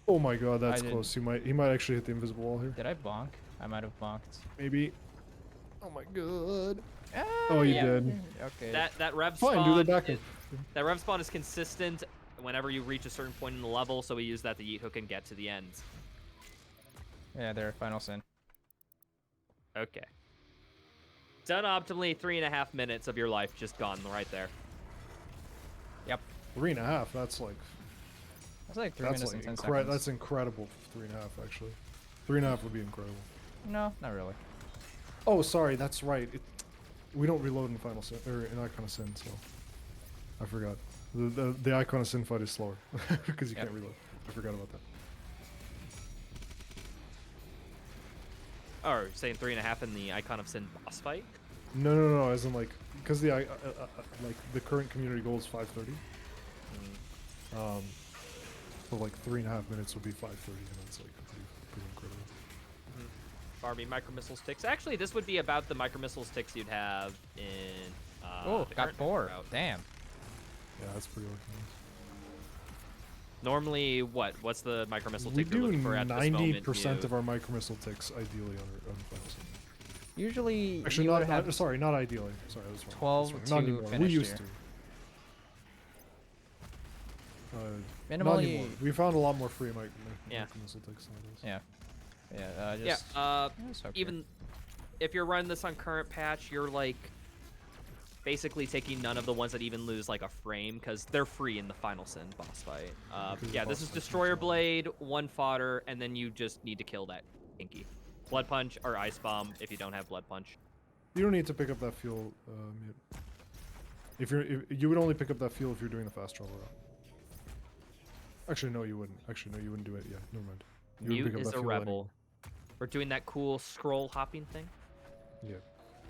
Oh my god, that's I close. He might actually hit the invisible wall here. Did I bonk? I might have bonked. Maybe. Oh my god. Ah, Oh, you yeah. did. Okay. that rev Fine, spawn. do the back is, that rev spawn is consistent whenever you reach a certain point in the level, so we use that to yeet hook and get to the end. Yeah, they're Final Sin. Okay. Done optimally, 3.5 minutes of your life just gone right there. Yep. 3.5. That's like That's like 3 that's minutes like and 10 seconds. that's incredible. For 3.5 actually. 3.5 would be incredible. No, not really. Oh, sorry, that's right. We don't reload in Final Sin or in Icon of Sin, so I forgot. The Icon of Sin fight is slower because you Yep. can't reload. I forgot about that. Or saying 3.5 in the Icon of Sin boss fight. No. As in like, because the like the current community goal is 5:30. So like 3.5 minutes would be 5:30, and that's like pretty incredible. Barbie micro missiles ticks. Actually, this would be about the micro missiles ticks you'd have in. Oh, the got current 4. route. Damn. Yeah, that's pretty organized. Normally, what's the micro missile We tick you're do looking for at this moment? 90% of our micro missile ticks ideally on Final Sim. Usually, Actually, you would not, have sorry, not ideally. Sorry, I was wrong. 12 Sorry, to not anymore. We finish used here. to. Not Minimally, anymore. We found a lot more free Yeah. micro missile ticks nowadays. yeah. Just Yeah. just hook Even if you're running this on current patch, you're like basically taking none of the ones that even lose like a frame because they're free in the Final Sin boss fight. Because Yeah, the this boss is fight's Destroyer much longer. Blade, 1 fodder, and then you just need to kill that Inky. Blood Punch or Ice Bomb if you don't have Blood Punch. You don't need to pick up that fuel. If you would only pick up that fuel if you're doing the fast travel route. Actually, no, you wouldn't. Actually, no, you wouldn't do it. Yeah, never mind. You wouldn't Mute pick up is that a fuel rebel. anymore. We're doing that cool scroll hopping thing. Yeah.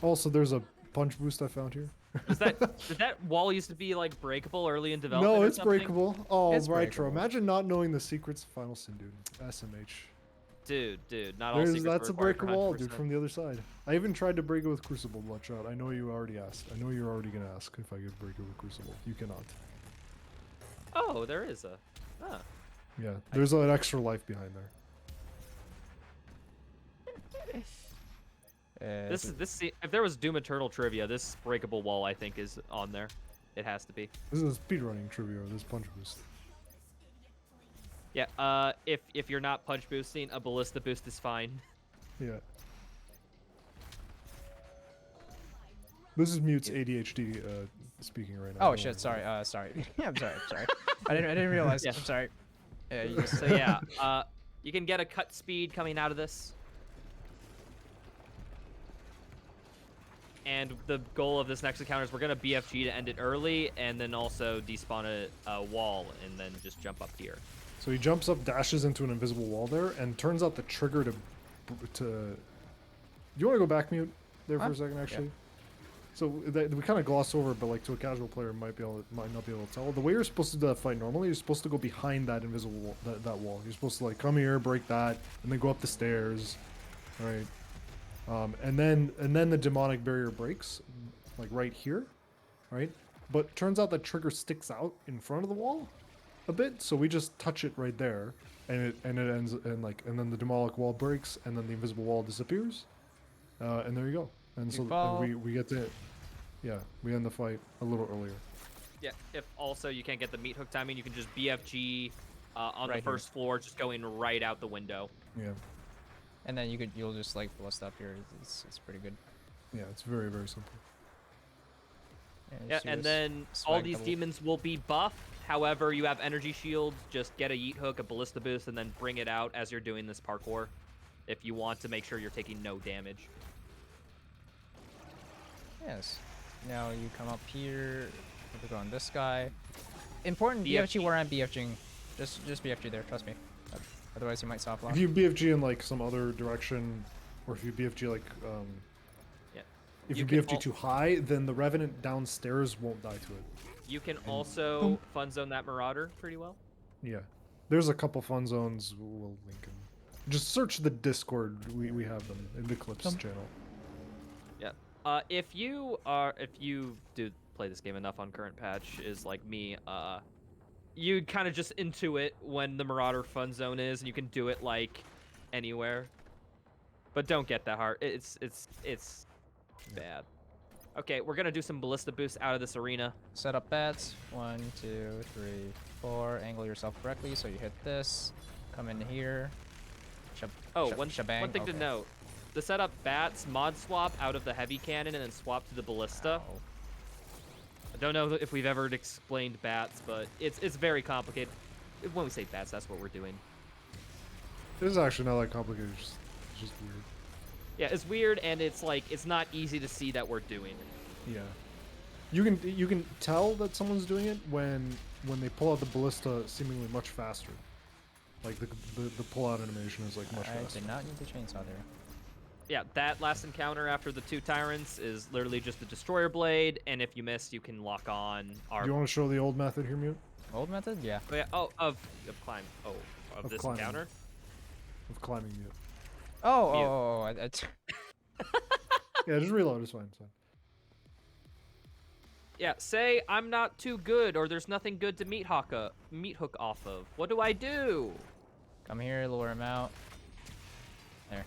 Also, there's a punch boost I found here. Did that wall used to be like breakable early in development? No, or it's something? breakable. Oh, It's Raitro. breakable. Imagine not knowing the secrets of Final Sin, dude. SMH. Dude, not all secrets That's are a required for breakable wall, dude, 100%. from the other side. I even tried to break it with Crucible, Bloodshot. I know you already asked. I know you're already gonna ask if I could break it with Crucible. You cannot. Oh, there is a. Ah. Yeah, there's an extra life behind there. If there was Doom Eternal trivia, this breakable wall I think is on there. It has to be. This is speedrunning trivia. This punch boost. Yeah. If you're not punch boosting, a ballista boost is fine. Yeah. This is Mute's ADHD speaking right now. Oh don't shit! worry. Sorry. Sorry. I'm sorry. I didn't realize. Yeah. I'm sorry. Yeah, you just So yeah, you can get a cut speed coming out of this. And the goal of this next encounter is we're gonna BFG to end it early, and then also despawn a wall, and then just jump up here. So he jumps up, dashes into an invisible wall there, and turns out the trigger to. Do you want to go back mute there for a second, actually? So we kind of gloss over, but like to a casual player might not be able to tell. The way you're supposed to do that fight normally, you're supposed to go behind that invisible wall, that wall. You're supposed to like come here, break that, and then go up the stairs, right? And then the demonic barrier breaks, like right here, right? But turns out that trigger sticks out in front of the wall a bit, so we just touch it right there, and it ends and then the demonic wall breaks, and then the invisible wall disappears, and there you go. And so we get to, yeah, we end the fight a little earlier. Yeah. If also you can't get the meat hook timing, you can just BFG on Right the first floor, just going right out the window. Yeah, And then you'll just like bust up here. It's pretty good. yeah, it's very, very simple. Yeah, and then all these demons will be buffed. However, you have energy shields. Just get a yeet hook, a ballista boost, and then bring it out as you're doing this parkour. If you want to make sure you're taking no damage. Yes. Now you come up here. We're going this guy. Important BFG. BFG where I'm BFGing. Just BFG there. Trust me. Otherwise you might soft launch. If you BFG in like some other direction, or if you BFG like Yeah. if You you, can BFG too high, then the Revenant downstairs won't die to it. You can also fun zone that Marauder pretty well. Yeah, there's a couple fun zones we'll link in. Just search the Discord. We have them in the Clips channel. Yeah. If you do play this game enough on current patch, is like me, you kind of just intuit when the Marauder Fun Zone is, and you can do it like anywhere. But don't get that hard. It's bad. Okay, we're gonna do some ballista boosts out of this arena. Set up bats. 1, 2, 3, 4. Angle yourself correctly so you hit this. Come in here. One thing to note. To set up bats, mod swap out of the heavy cannon and then swap to the ballista. Ow. I don't know if we've ever explained bats, but it's very complicated. When we say bats, that's what we're doing. This is actually not that complicated. It's just weird. Yeah, it's weird, and it's like it's not easy to see that we're doing it. Yeah, you can tell that someone's doing it when they pull out the ballista seemingly much faster. Like the pull out animation is like much I faster. did not need the chainsaw there. Yeah, that last encounter after the 2 Tyrants is literally just the Destroyer Blade, and if you miss, you can lock on our... Do you want to show the old method here, Mute? Old method? Yeah. Oh, yeah. Oh, of climb. Oh, of this climbing. encounter? Of climbing Mute. Yeah, just reload. It's fine. It's fine. Yeah, say I'm not too good, or there's nothing good to meat hook off of. What do I do? Come here, lure him out. There.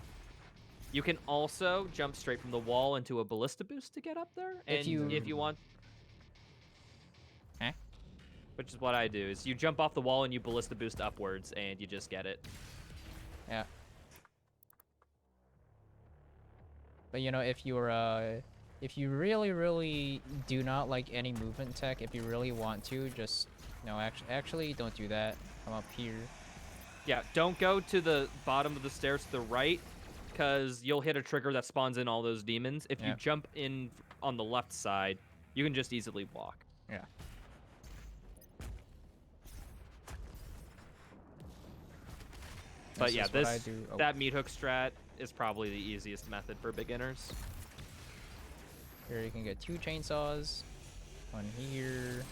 You can also jump straight from the wall into a ballista boost to get up there, and if you want... Eh? Which is what I do, is you jump off the wall and you ballista boost upwards, and you just get it. Yeah. But you know, if you really do not like any movement tech, if you really want to, just no, actually don't do that. Come up here. Yeah, don't go to the bottom of the stairs to the right, because you'll hit a trigger that spawns in all those demons. If you jump in on the left side, you can just easily walk. Yeah. But yeah, Oh. that meat hook strat is probably the easiest method for beginners. Here you can get 2 chainsaws, one here.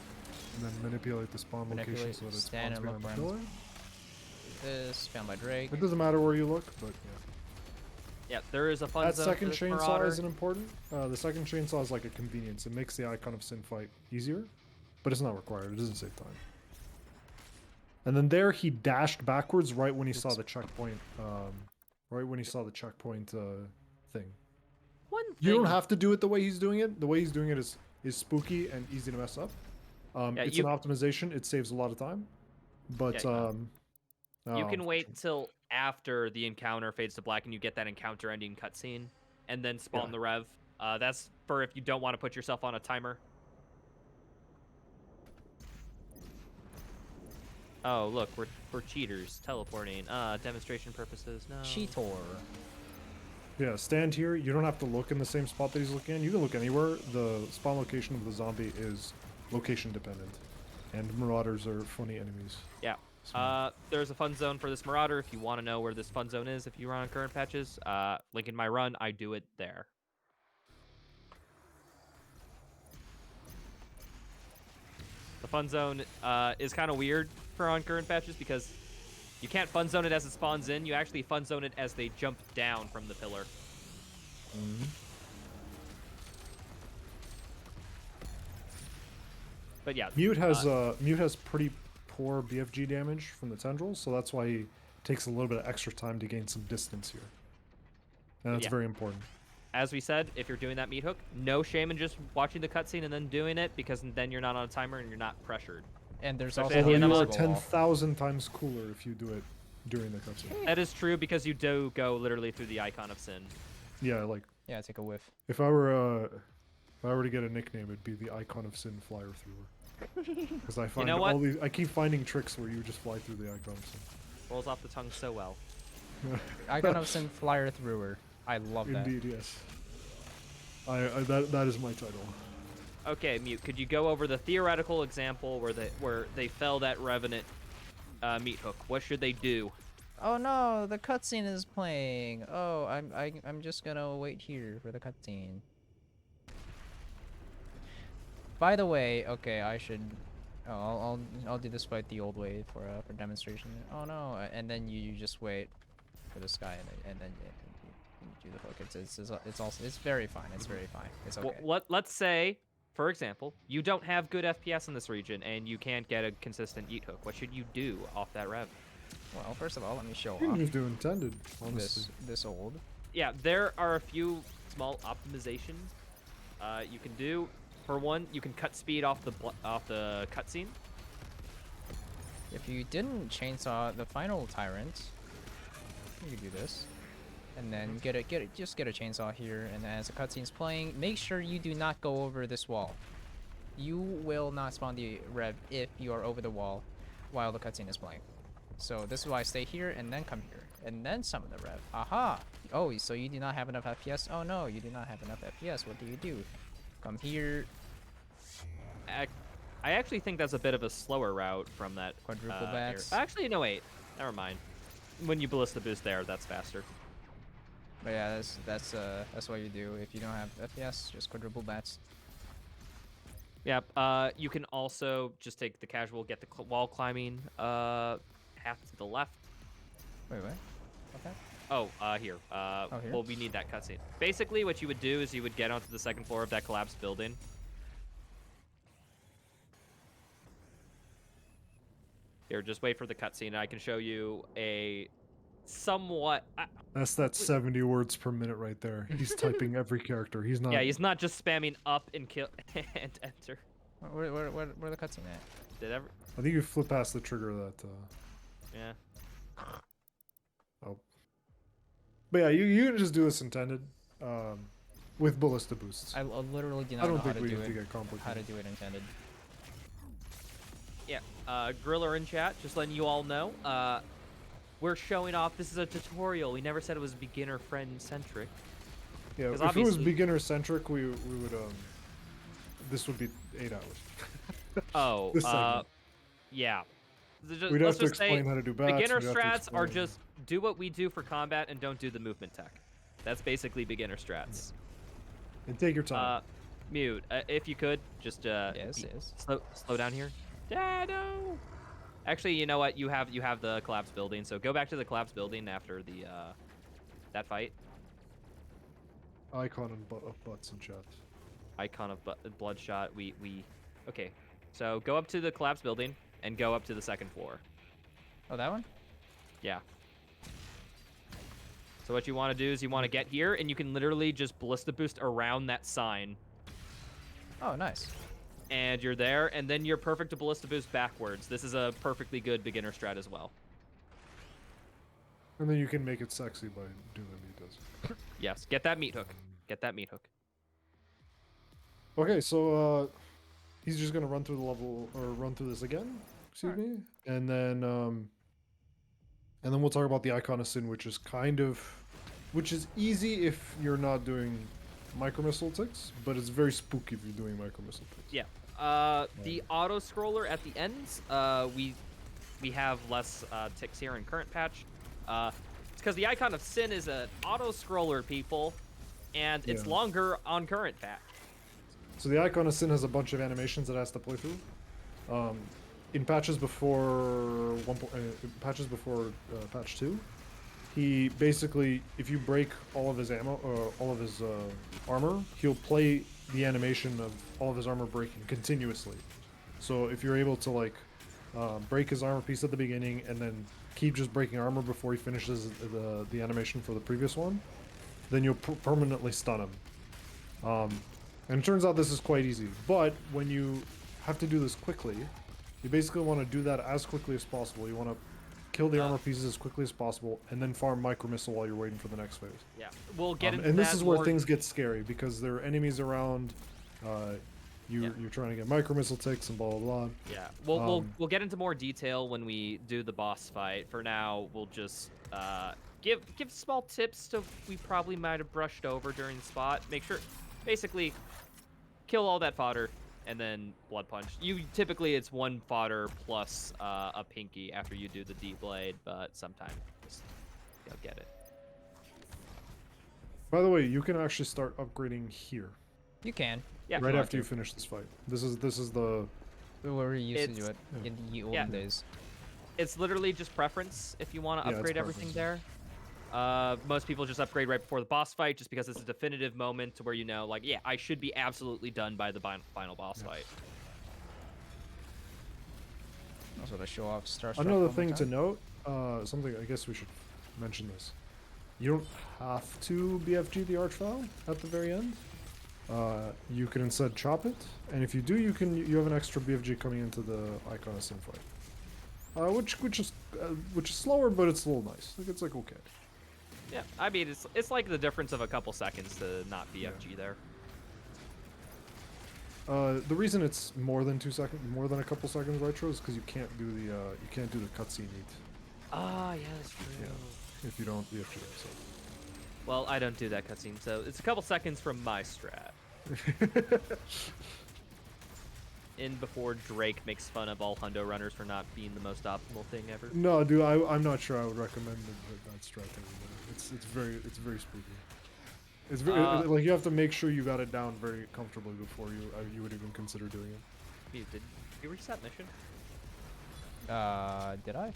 And then manipulate the spawn location so that it stand spawns and look behind the for pillar. This found by Drake. It doesn't matter where you look, but yeah. Yeah, there is a fun That zone second for this chainsaw Marauder. isn't important. The second chainsaw is like a convenience. It makes the Icon of Sin fight easier, but it's not required. It doesn't save time. And then there he dashed backwards right when he saw the checkpoint. Right when he saw the checkpoint thing. One thing... You don't have to do it the way he's doing it. The way he's doing it is spooky and easy to mess up. Yeah, it's an optimization. It saves a lot of time. But you can wait till after the encounter fades to black and you get that encounter ending cutscene, and then spawn the rev. That's for if you don't want to put yourself on a timer. Oh, look, we're cheaters. Teleporting. Demonstration purposes. No. Cheetor. Yeah, stand here. You don't have to look in the same spot that he's looking in. You can look anywhere. The spawn location of the zombie is location dependent. And marauders are funny enemies. Yeah. There's a fun zone for this Marauder if you want to know where this fun zone is if you run on current patches. Link in my run, I do it there. The fun zone is kind of weird for on current patches because you can't fun zone it as it spawns in. You actually fun zone it as they jump down from the pillar. Mm-hmm. But yeah, Mute has pretty poor BFG damage from the tendrils, so that's why he takes a little bit of extra time to gain some distance here. And that's very important. As we said, if you're doing that meat hook, no shame in just watching the cutscene and then doing it, because then you're not on a timer and you're not pressured. And there's Especially also at the end you of are the 10,000 times cooler if you do it during the cutscene. That is true because you do go literally through the Icon of Sin. Yeah, like yeah, take a whiff. if I were to get a nickname, it'd be the Icon of Sin Flyer Thrower. Because I find I keep finding tricks where you just fly through the Icon of Sin. Rolls off the tongue so well. Icon of Sin Flyer Thrower. I love that. Indeed, yes. That is my title. Okay, Mute, could you go over the theoretical example where they fell that Revenant meat hook? What should they do? Oh no, the cutscene is playing. Oh, I'm just gonna wait here for the cutscene. By the way, okay, I should. Oh, I'll do this fight the old way for demonstration. Oh no, and then you just wait for this guy, and then you do the hook. It's very fine. It's very fine. It's okay. Well, let's say, for example, you don't have good FPS in this region and you can't get a consistent eat hook. What should you do off that rev? Well, first of all, let me show You off can just do intended, honestly. this old. Yeah, there are a few small optimizations you can do. For one, you can cut speed off the cutscene. If you didn't chainsaw the final Tyrant, you could do this, and then just get a chainsaw here, and as the cutscene's playing, make sure you do not go over this wall. You will not spawn the rev if you are over the wall while the cutscene is playing. So this is why I stay here and then come here and then summon the rev. Aha! Oh, so you do not have enough FPS? Oh no, you do not have enough FPS. What do? Come here. I actually think that's a bit of a slower route from that Quadruple bats. Actually, no, wait. Never mind. When you ballista boost there, that's faster. But yeah, that's what you do if you don't have FPS. Just quadruple bats. Yep. You can also just take the casual, get the wall climbing path to the left. Wait, what? Okay. Oh, here. Here? Well, we need that cutscene. Basically, what you would do is you would get onto the second floor of that collapsed building. Here, just wait for the cutscene. I can show you a somewhat. That's that 70 words per minute right there. He's typing every character. He's not. Yeah, he's not just spamming up and kill and enter. Where the cutscene at? Did ever? I think you flip past the trigger that. Yeah. Oh. But yeah, you can just do this intended, with ballista boosts. I literally do I not know don't how think to we do need to it. get complicated. How to do it intended. Yeah. Griller in chat, just letting you all know. We're showing off. This is a tutorial. We never said it was beginner friend centric. Yeah, if 'Cause it was obviously- beginner centric, we would this would be 8 hours. Oh. This segment. Yeah. We'd let's have to just say explain how to do bats. beginner we'd have to strats are explain- just do what we do for combat and don't do the movement tech. That's basically beginner strats. and take your time. Mute. If you could, just Yes. slow down here. Dado. Actually, you know what? You have the collapsed building, so go back to the collapsed building after the that fight. Icon and butts in chat. Icon of bloodshot. We okay. So go up to the collapsed building and go up to the second floor. Oh, that one? Yeah. So what you want to do is you want to get here, and you can literally just ballista boost around that sign, Oh, nice. and you're there, and then you're perfect to ballista boost backwards. This is a perfectly good beginner strat as well. And then you can make it sexy by doing what he does. Yes, get that meat hook. Get that meat hook. Okay, so he's just gonna run through the level or run through this again. Excuse me, and then we'll talk about the Icon of Sin, which is easy if you're not doing micro missile ticks, but it's very spooky if you're doing micro missile ticks. Yeah. The auto scroller at the ends, we have less ticks here in current patch. It's because the Icon of Sin is an auto scroller, people, and it's Yeah. longer on current patch. So the Icon of Sin has a bunch of animations that it has to play through. In patches before patch 2, he basically, if you break all of his ammo or all of his armor, he'll play the animation of all of his armor breaking continuously. So if you're able to like break his armor piece at the beginning and then keep just breaking armor before he finishes the animation for the previous one, then you'll permanently stun him. And it turns out this is quite easy, but when you have to do this quickly, you basically want to do that as quickly as possible. You want to kill the armor pieces as quickly as possible, and then farm micro missile while you're waiting for the next phase. Yeah, we'll get into and this that is where more- things get scary because there are enemies around. You're trying to get micro missile ticks and blah blah blah. Yeah, we'll get into more detail when we do the boss fight. For now, we'll just give small tips to we probably might have brushed over during the spot. Make sure, basically, kill all that fodder and then blood punch. Typically it's one fodder plus a pinky after you do the D blade, but sometimes just you'll get it. By the way, you can actually start upgrading here You can. Yeah, right after you finish this fight. This is the Where we used to do It's- it in the olden yeah. days. It's literally just preference if you want to Yeah, it's upgrade everything preference. there. Most people just upgrade right before the boss fight just because it's a definitive moment to where you know, like, yeah, I should be absolutely done by the final boss fight. Also to show off Starstruck. Another one more thing to time. note, something I guess we should mention this. You don't have to BFG the Archvile at the very end. You can instead chop it, and if you do, you have an extra BFG coming into the Icon of Sin fight, which is slower, but it's a little nice. Like it's like okay. Yeah, I mean, it's like the difference of a couple seconds to not BFG there. The reason it's more than more than a couple seconds, Raitro, is because you can't do the cutscene neat. Ah, yeah, that's true. Yeah. If you don't BFG it. So. Well, I don't do that cutscene, so it's a couple seconds from my strat. in before Drake makes fun of all hundo runners for not being the most optimal thing ever. No, dude, I'm not sure I would recommend that strat anymore. It's very spooky. It's very like you have to make sure you got it down very comfortably before you would even consider doing it. Mute, did you reset mission? Did I?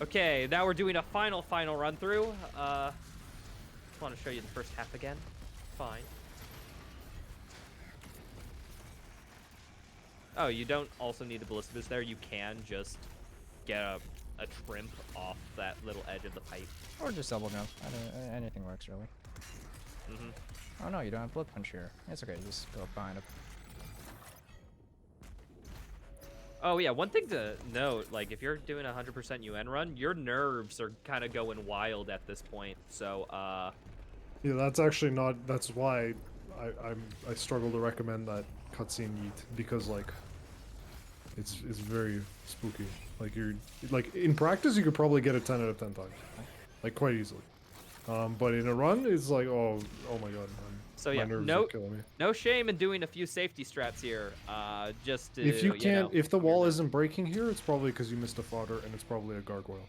Okay, now we're doing a final run through. Just want to show you the first half again. Fine. Oh, you don't also need the ballista boost there. You can just get a trimp off that little edge of the pipe. Or just double jump. Anything works, really. Oh no, you don't have Bloodpunch here. It's okay, just go behind it. Oh yeah, one thing to note, like if you're doing a 100% UN run, your nerves are kind of going wild at this point. So yeah, that's actually not. That's why I struggle to recommend that cutscene yeet, because like it's very spooky. Like in practice you could probably get it 10 out of 10 times, like quite easily. But in a run it's like oh my god. So my yeah, nerves are killing me. no shame in doing a few safety strats here. Just to, If you can't, if the calm wall your isn't breaking here, it's probably because you missed a fodder, and it's probably a gargoyle.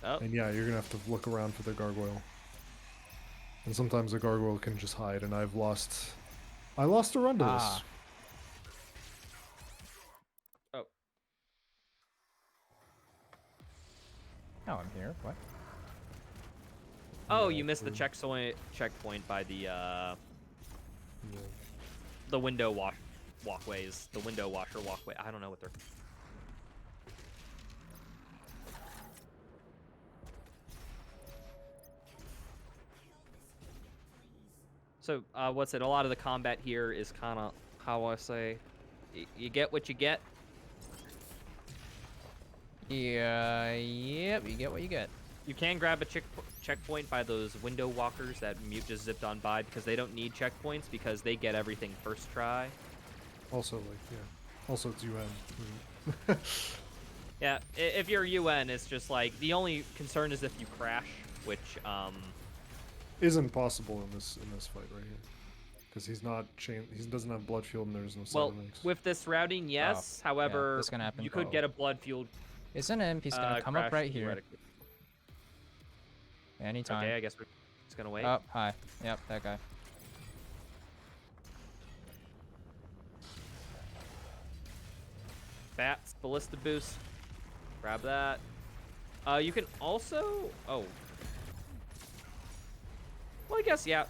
Oh. And yeah, you're gonna have to look around for the gargoyle. And sometimes the gargoyle can just hide, and I lost a run to this. Oh. Oh, I'm here. What? Oh, you missed the checkpoint by the window walkways, the window washer walkway. I don't know what they're. So, what's it? A lot of the combat here is kind of, how I say, you get what you get. Yeah, yep, you get what you get. You can grab a checkpoint by those window walkers that Mute just zipped on by, because they don't need checkpoints because they get everything first try. Also, like, yeah. Also, it's UN. Yeah, if you're UN, it's just like, the only concern is if you crash, which, isn't possible in this fight right here. Because he's not he doesn't have blood fueled and there's no well, links. with this routing, yes. However, yeah, this gonna happen. you could get a blood fueled. It's an imp. He's gonna come up right here. Anytime. Okay, I guess we're just gonna wait. Oh, hi. Yep, that guy. Bats, ballista boost. Grab that. You can also. Oh. Well, I guess yeah.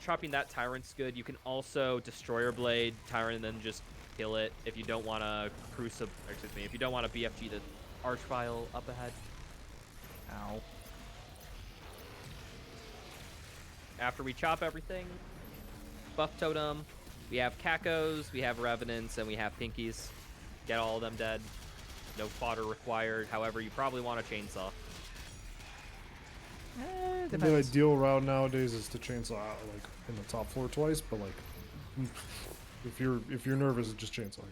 Chopping that Tyrant's good. You can also Destroyer Blade Tyrant and then just kill it if you don't want to if you don't want to BFG the Archvile up ahead. Ow. After we chop everything, buff totem, we have Cacos, we have Revenants, and we have Pinkies. Get all of them dead. No fodder required. However, you probably want a chainsaw. The ideal route nowadays is to chainsaw out, like in the top floor twice, but like if you're nervous, just chainsaw.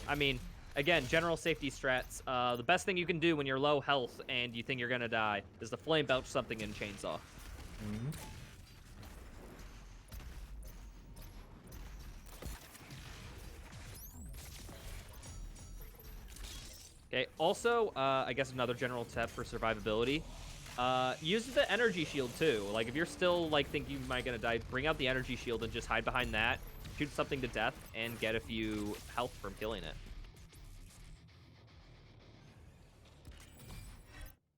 I mean, again, general safety strats. The best thing you can do when you're low health and you think you're gonna die is to flame belch something in chainsaw. Okay, also, I guess another general tip for survivability, use the energy shield too. Like, if you're still, like, think you might gonna die, bring out the energy shield and just hide behind that, shoot something to death, and get a few health from killing it.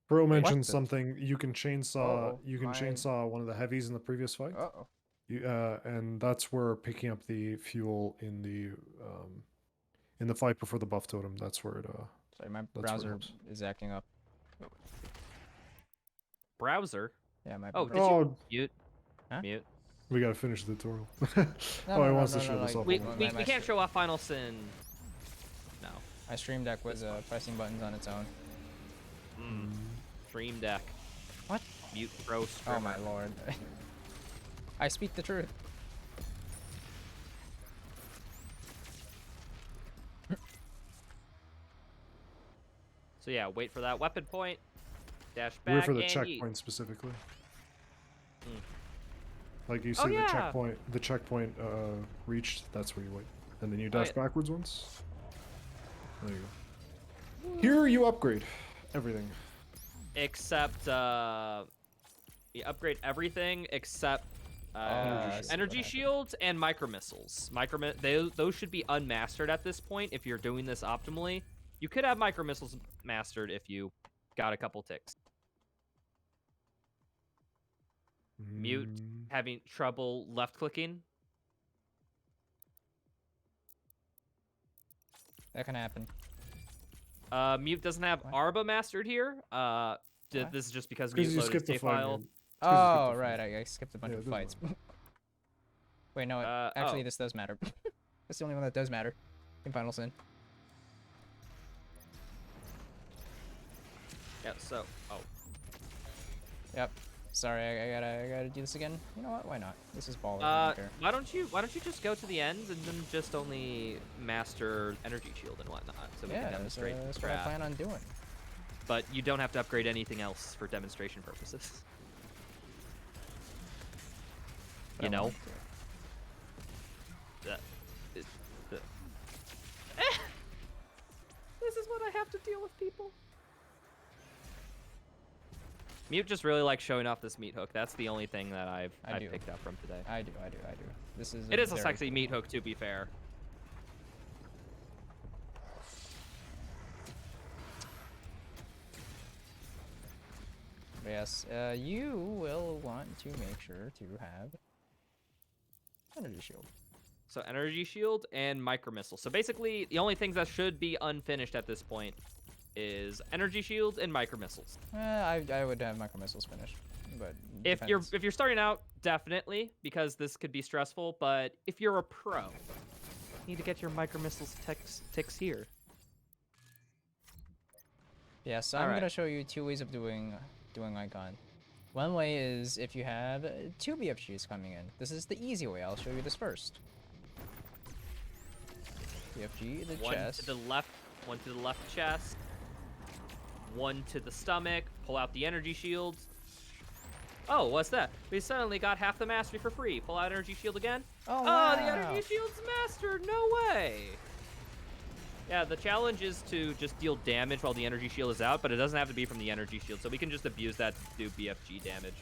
Bro mentioned something, you can chainsaw, Uh-oh, one of the heavies in the previous fight. Uh-oh. And that's where picking up the fuel in the fight before the buff totem, that's where it, Sorry, my browser is acting up. Browser? Yeah, my Oh, did browser. you mute? Huh? Mute. We gotta finish the tutorial. No, he wants to show this off. We my can't show off Final Sin. No. My stream deck was pressing buttons on its own. Stream deck. What? Mute pro Oh streamer. my lord. I speak the truth. So yeah, wait for that weapon point. Dash back Wait for the and checkpoint yeet. specifically. Like you Oh, see yeah. the checkpoint reached, that's where you wait. And then you dash yeah. backwards once. There you go. Here you upgrade everything. Except, you upgrade everything except energy shields and micro missiles. Those should be unmastered at this point if you're doing this optimally. You could have micro missiles mastered if you got a couple ticks. Mute having trouble left clicking. That can happen. Mute doesn't have What? Arba mastered here. What? This is just because Because Mute you loaded skipped the save fight. file. Man. It's 'cause you Oh, skipped the right. fight. I skipped a bunch Yeah, of it doesn't fights. matter. Wait, no. Actually, this does matter. That's the only one that does matter in Final Sin. Yeah. So. Oh. Yep. Sorry, I gotta do this again. You know what? Why not? This is baller. I don't care. Why don't you just go to the end and then just only master energy shield and whatnot, so we can demonstrate that's the what I strat. plan on doing. But you don't have to upgrade anything else for demonstration purposes. But You I know. want to. This is what I have to deal with, people. Mute just really likes showing off this meat hook. That's the only thing that I've do. picked up from today. I do. This is. It is a very sexy cool. meat hook, to be fair. Yes, you will want to make sure to have energy shield. So energy shield and micro missile. So basically, the only things that should be unfinished at this point is energy shield and micro missiles. I would have micro missiles finished, but If depends. you're starting out, definitely, because this could be stressful. But if you're a pro, you need to get your micro missiles ticks here. Yeah, so I'm Alright. gonna show you two ways of doing Icon. One way is if you have two BFGs coming in. This is the easy way. I'll show you this first. BFG, the One chest. to the left, one to the left chest, one to the stomach. Pull out the energy shields. Oh, what's that? We suddenly got half the mastery for free. Pull out energy shield again. Oh, Oh, wow. the energy shield's mastered. No way. Yeah, the challenge is to just deal damage while the energy shield is out, but it doesn't have to be from the energy shield, so we can just abuse that to do BFG damage.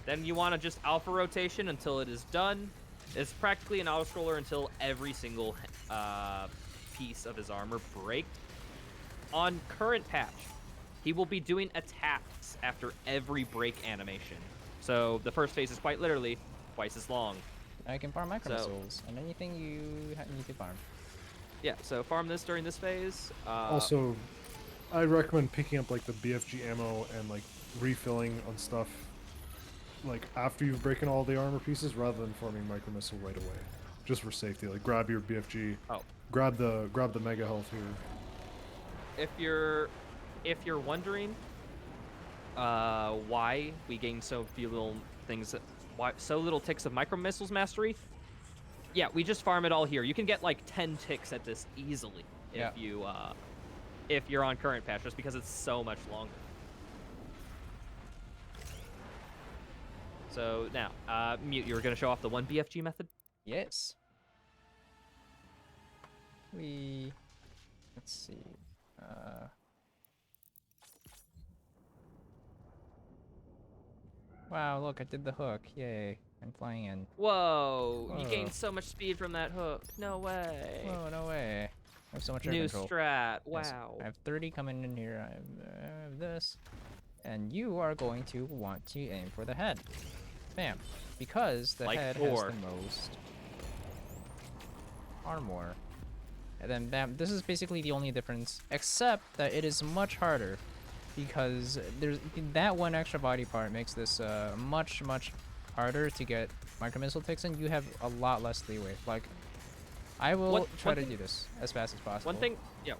Then you want to just alpha rotation until it is done. It's practically an auto-scroller until every single piece of his armor breaks. On current patch, he will be doing attacks after every break animation. So the first phase is quite literally twice as long. I can farm micro So- missiles and anything you need to farm. Yeah, so farm this during this phase. Also, I recommend picking up like the BFG ammo and like refilling on stuff like after you've broken all the armor pieces rather than farming micro missile right away. Just for safety. Like grab your BFG. Oh. Grab the mega health here. If you're wondering why we gain so few little things, why so little ticks of micro missiles mastery, yeah, we just farm it all here. You can get like 10 ticks at this easily Yeah. if you're on current patch, just because it's so much longer. So now, Mute, you were gonna show off the one BFG method. Yes. Let's see. Wow, look, I did the hook. Yay. I'm flying in. Whoa, you Whoa. gained so much speed from that hook. No way. Whoa, no way. I have so much air New control. strat. Yes, Wow. I have 30 coming in here. I have this. And you are going to want to aim for the head. Bam. Because the Like head Thor. has the most armor. And then bam. This is basically the only difference, except that it is much harder. Because there's that one extra body part makes this much harder to get micro missile ticks, and you have a lot less leeway. Like, I will try to do this as fast as possible.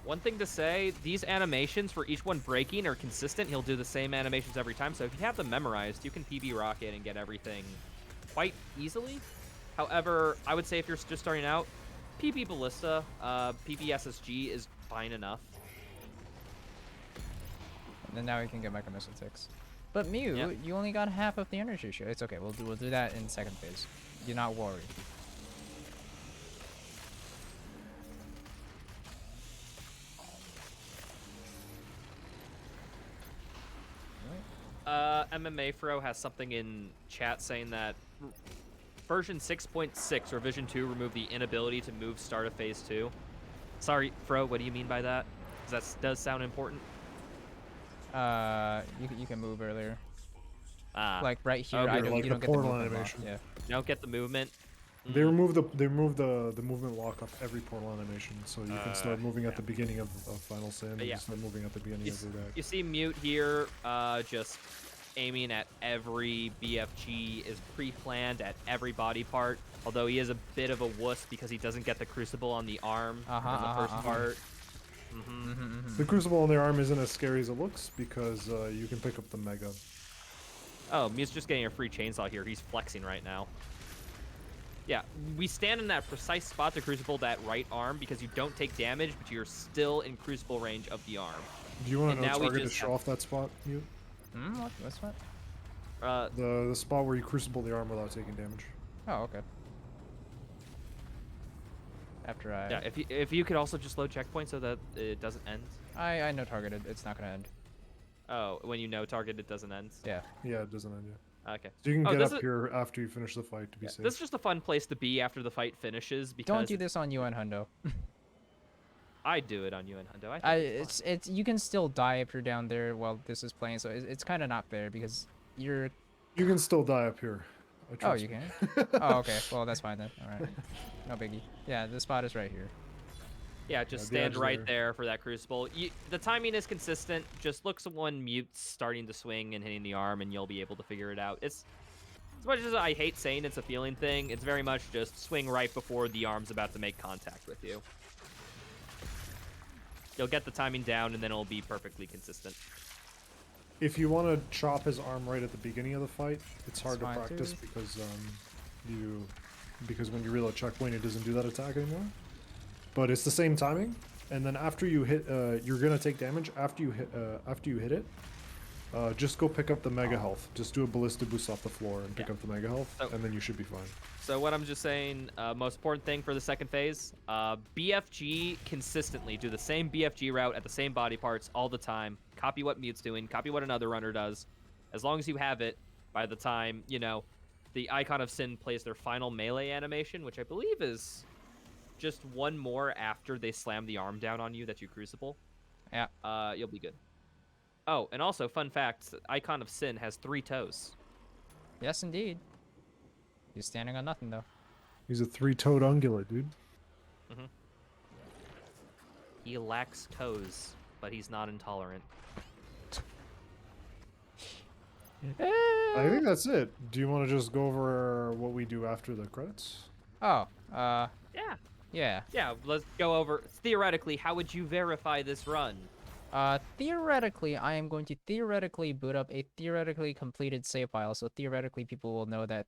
One thing to say, these animations for each one breaking are consistent. He'll do the same animations every time. So if you have them memorized, you can PB rocket and get everything quite easily. However, I would say if you're just starting out, PB ballista, PB SSG is fine enough. And then now we can get micro missile ticks. But Mew, Yep. you only got half of the energy shield. It's okay. We'll do that in second phase. Do not worry. MMA Fro has something in chat saying that version 6.6 or Vision 2 removed the inability to move start of phase 2. Sorry, Fro, what do you mean by that? 'Cause that does sound important. You can move earlier. Ah, Like right here, okay. I don't, Like you the don't get the portal movement animation. lock. Yeah. you don't get the movement. They remove the movement lock off every portal animation, so you can start moving at yeah. the beginning of Final Sin, and yeah. you start moving at the beginning You, of Urdak. you see Mute here, just aiming at every BFG, is pre-planned at every body part, although he is a bit of a wuss because he doesn't get the Crucible on the arm in the first part. The Crucible on their arm isn't as scary as it looks because you can pick up the Mega. Oh, Mute's just getting a free chainsaw here. He's flexing right now. Yeah, we stand in that precise spot to Crucible that right arm because you don't take damage, but you're still in Crucible range of the arm. Do you want And to know now we target to just show off that spot, Mute? What's what? The spot where you Crucible the arm without taking damage. Oh, okay. After I... Yeah, if you could also just load checkpoint so that it doesn't end. I know targeted. It's not gonna end. Oh, when you know target, it doesn't end. Yeah. Yeah, it doesn't end yet. Okay. So you can Oh, get this up is- here after you finish the fight to be safe. This is just a fun place to be after the fight finishes because Don't do this on UN Hundo. I do it on you and Hundo. I think It's you can still die if you're down there while this is playing, so it's kind of not fair because you're... You can still die up here. Oh, trust you me. can? Oh, okay. Well, that's fine then. All right. No biggie. Yeah, the spot is right here. Yeah, just the stand edge right there. there for that Crucible. The timing is consistent. Just look when Mute's starting to swing and hitting the arm, and you'll be able to figure it out. It's as much as I hate saying it's a feeling thing, it's very much just swing right before the arm's about to make contact with you. You'll get the timing down, and then it'll be perfectly consistent. If you want to chop his arm right at the beginning of the fight, it's hard to fine, practice too. because when you reload checkpoint, it doesn't do that attack anymore. But it's the same timing, and then after you hit, you're gonna take damage. After you hit it, just go pick up the Mega Health. Just do a Ballista boost off the floor and pick up the Mega Health, So- and then you should be fine. So what I'm just saying, most important thing for the second phase, BFG consistently. Do the same BFG route at the same body parts all the time. Copy what Mute's doing. Copy what another runner does. As long as you have it, by the time, you know, the Icon of Sin plays their final melee animation, which I believe is just one more after they slam the arm down on you that you Crucible. Yeah. You'll be good. Oh, and also, fun fact, Icon of Sin has 3 toes. Yes, indeed. He's standing on nothing though. He's a 3-toed ungulate, dude. He lacks toes, but he's not intolerant. I think that's it. Do you want to just go over what we do after the credits? Oh, Yeah. yeah. Let's go over, theoretically, how would you verify this run? Theoretically, I am going to theoretically boot up a theoretically completed save file, so theoretically people will know that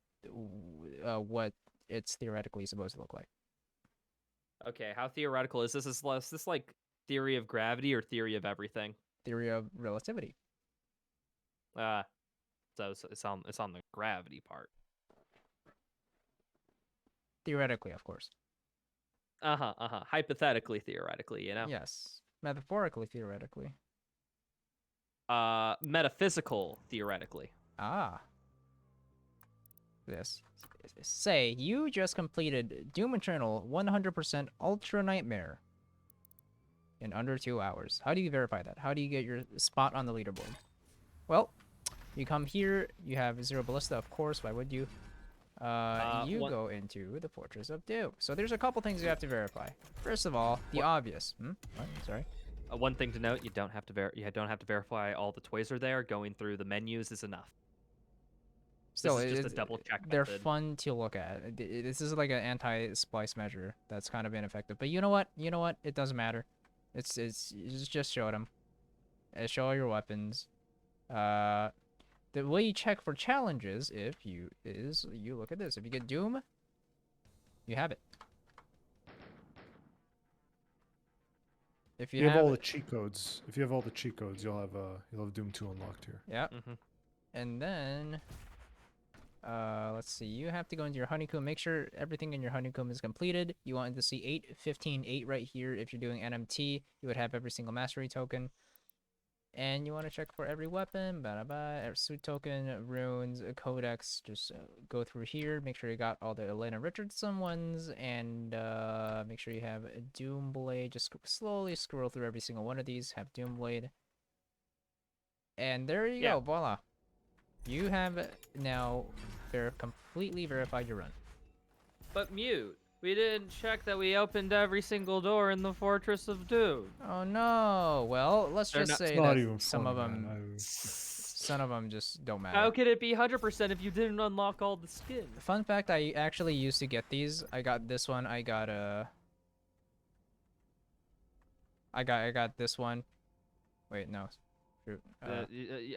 what it's theoretically supposed to look like. Okay, how theoretical is this? Is this like theory of gravity or theory of everything? Theory of relativity. So it's on the gravity part. Theoretically, of course. Hypothetically, theoretically, you know. Yes. Metaphorically, theoretically. Metaphysical, theoretically. Ah. This. Say, you just completed Doom Eternal 100% Ultra Nightmare in under 2 hours. How do you verify that? How do you get your spot on the leaderboard? Well, you come here, you have 0 Ballista, of course, why would you? You go into the Fortress of Doom. So there's a couple things you have to verify. First of all, the obvious. What? Sorry. One thing to note: you don't have to verify all the toys are there. Going through the menus is enough. Still, this is just a double check they're method. fun to look at. This is like an anti-splice measure that's kind of ineffective. But you know what? You know what? It doesn't matter. It's just show them. Show all your weapons. The way you check for challenges you look at this. If you get Doom, you have it. If you You have all it- the cheat codes. If you have all the cheat codes, you'll have Doom 2 unlocked here. Yeah. And then, let's see. You have to go into your honeycomb. Make sure everything in your honeycomb is completed. You want to see 8, 15, 8 right here. If you're doing NMT, you would have every single mastery token. And you want to check for every weapon, every suit token, runes, codex. Just go through here. Make sure you got all the Elena Richardson ones, and make sure you have a Doomblade. Just slowly scroll through every single one of these. Have Doomblade, and there you go. Voila, you have now completely verified your run. But Mute, we didn't check that we opened every single door in the Fortress of Doom. Oh no. Well, let's They're just not- say Not that even some fun, of them, man. some of them just don't matter. How could it be 100% if you didn't unlock all the skins? Fun fact, I actually used to get these. I got this one. I got this one. Wait, no. Shoot.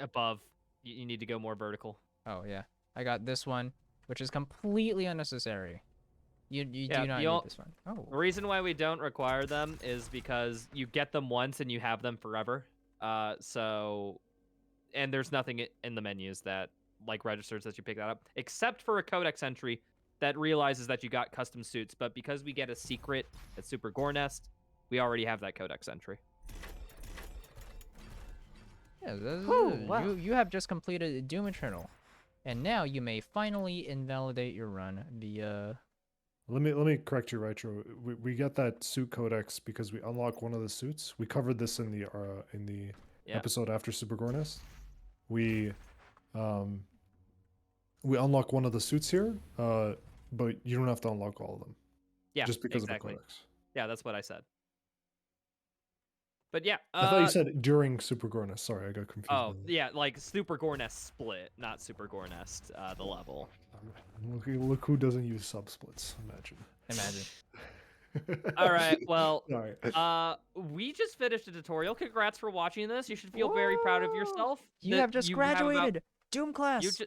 Above. You need to go more vertical. Oh yeah. I got this one, which is completely unnecessary. You Yeah, do not you'll- need this one. Oh. The reason why we don't require them is because you get them once and you have them forever. And there's nothing in the menus that like registers that you pick that up, except for a codex entry that realizes that you got custom suits. But because we get a secret at Super Gore Nest, we already have that codex entry. Yeah, wow. you have just completed Doom Eternal, and now you may finally invalidate your run via. Let me correct you, Raitro. We get that suit codex because we unlock one of the suits. We covered this in the Yeah. episode after Super Gornest. We unlock one of the suits here, but you don't have to unlock all of them. Yeah, just because exactly. of the codex. Yeah, that's what I said. But yeah, I thought you said during Super Gornest. Sorry, I got confused. Oh, yeah, like Super Gore Nest split, not Super Gore Nest, the level. Look who doesn't use sub splits. Imagine. All right, well, Sorry. we just finished a tutorial. Congrats for watching this. You should feel very proud of yourself. You that have just graduated. Doom class.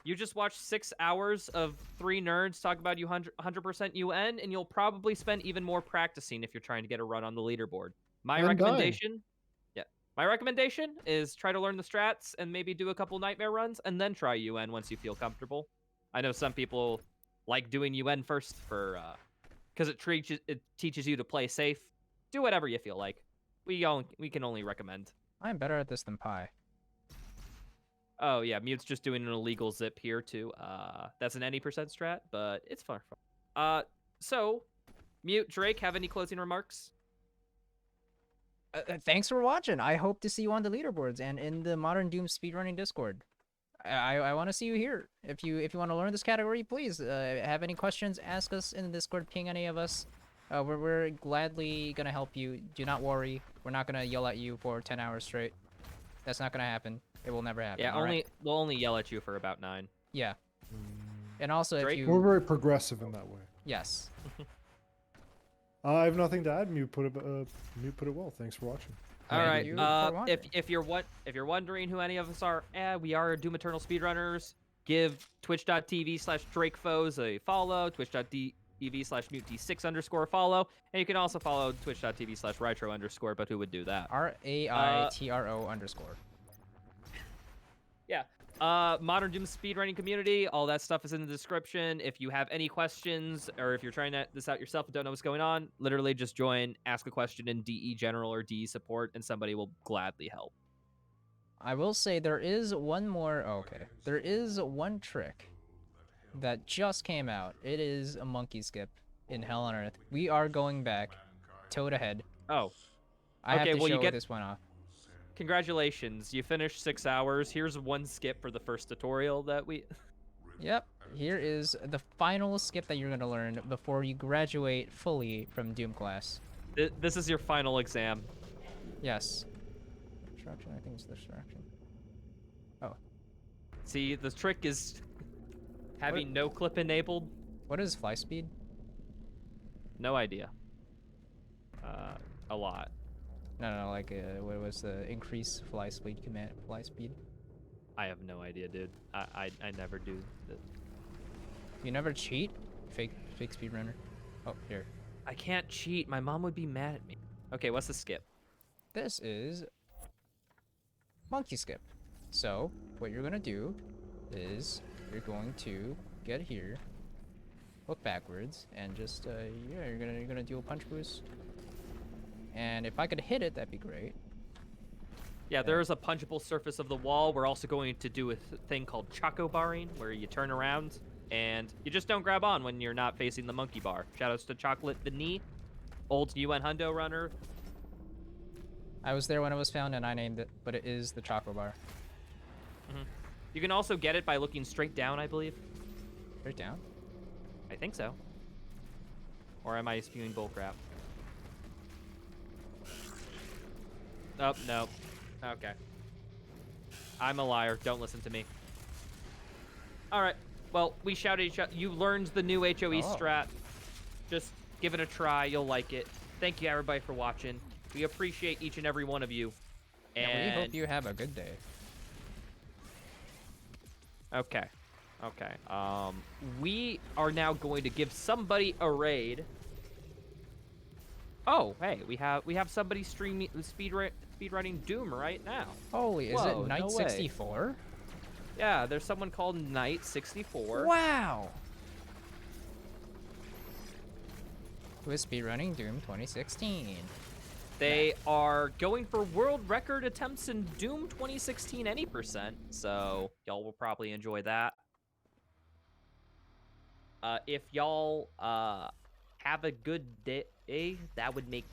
You just watched 6 hours of 3 nerds talk about 100% UN, and you'll probably spend even more practicing if you're trying to get a run on the leaderboard. My recommendation is try to learn the strats and maybe do a couple nightmare runs and then try UN once you feel comfortable. I know some people like doing UN first for because it teaches you to play safe. Do whatever you feel like. We can only recommend. I'm better at this than Pi. Oh yeah, Mute's just doing an illegal zip here too. That's an any percent strat, but it's fun. So Mute, Drake, have any closing remarks? Thanks for watching. I hope to see you on the leaderboards and in the Modern Doom speedrunning Discord. I want to see you here. If you want to learn this category, please have any questions, ask us in the Discord, ping any of us. We're gladly gonna help you. Do not worry. We're not gonna yell at you for 10 hours straight. That's not gonna happen. It will never happen. Yeah, we'll only yell at you for about 9. Yeah. And also, Drake? if you We're very progressive in that way. yes. I have nothing to add. Mute put it well. Thanks for watching. All right. you for watching. If you're wondering who any of us are, we are Doom Eternal speedrunners. Give twitch.tv/DrakePHOSE a follow, twitch.tv/mutd6_ follow, and you can also follow twitch.tv/Raitro_, but who would do that? RAITRO_. Yeah. Modern Doom speedrunning community, all that stuff is in the description. If you have any questions, or if you're trying this out yourself and don't know what's going on, literally just join, ask a question in DE General or DE Support, and somebody will gladly help. I will say there is one more. Okay, there is one trick that just came out. It is a monkey skip in Hell on Earth. We are going back toe to head. Oh. I have Okay, to well, you show get- this one off. Congratulations, you finished 6 hours. Here's one skip for the first tutorial that we... Yep, here is the final skip that you're going to learn before you graduate fully from Doom class. This is your final exam. Yes. Distraction, I think it's distraction. Oh. See, the trick is having no clip enabled. What is fly speed? No idea. A lot. No, like, what was the increase fly speed command? Fly speed? I have no idea, dude. I never do. You never cheat? Fake speedrunner. Oh, here. I can't cheat. My mom would be mad at me. Okay, what's the skip? This is monkey skip. So what you're gonna do is you're going to get here, look backwards, and just yeah, you're gonna do a punch boost. And if I could hit it, that'd be great. Yeah, there is a punchable surface of the wall. We're also going to do a thing called choco barring, where you turn around and you just don't grab on when you're not facing the monkey bar. Shoutouts to Chocolate the Knee, old UN Hundo runner. I was there when it was found, and I named it, but it is the Choco Bar. You can also get it by looking straight down, I believe. Straight down. I think so. Or am I spewing bullcrap? Oh, no. Okay. I'm a liar. Don't listen to me. All right. Well, we shouted each other. You learned the new HOE strat. Just give it a try. You'll like it. Thank you, everybody, for watching. We appreciate each and every one of you. And we hope you have a good day. Okay. Okay. We are now going to give somebody a raid. Oh, hey, we have somebody streaming speedrunning Doom right now. Holy, is Whoa, it Knight no way. 64? Yeah, there's someone called Knight64. Wow. Who is speedrunning Doom 2016? They are going for world record attempts in Doom 2016 any %, so y'all will probably enjoy that. If y'all have a good day, that would make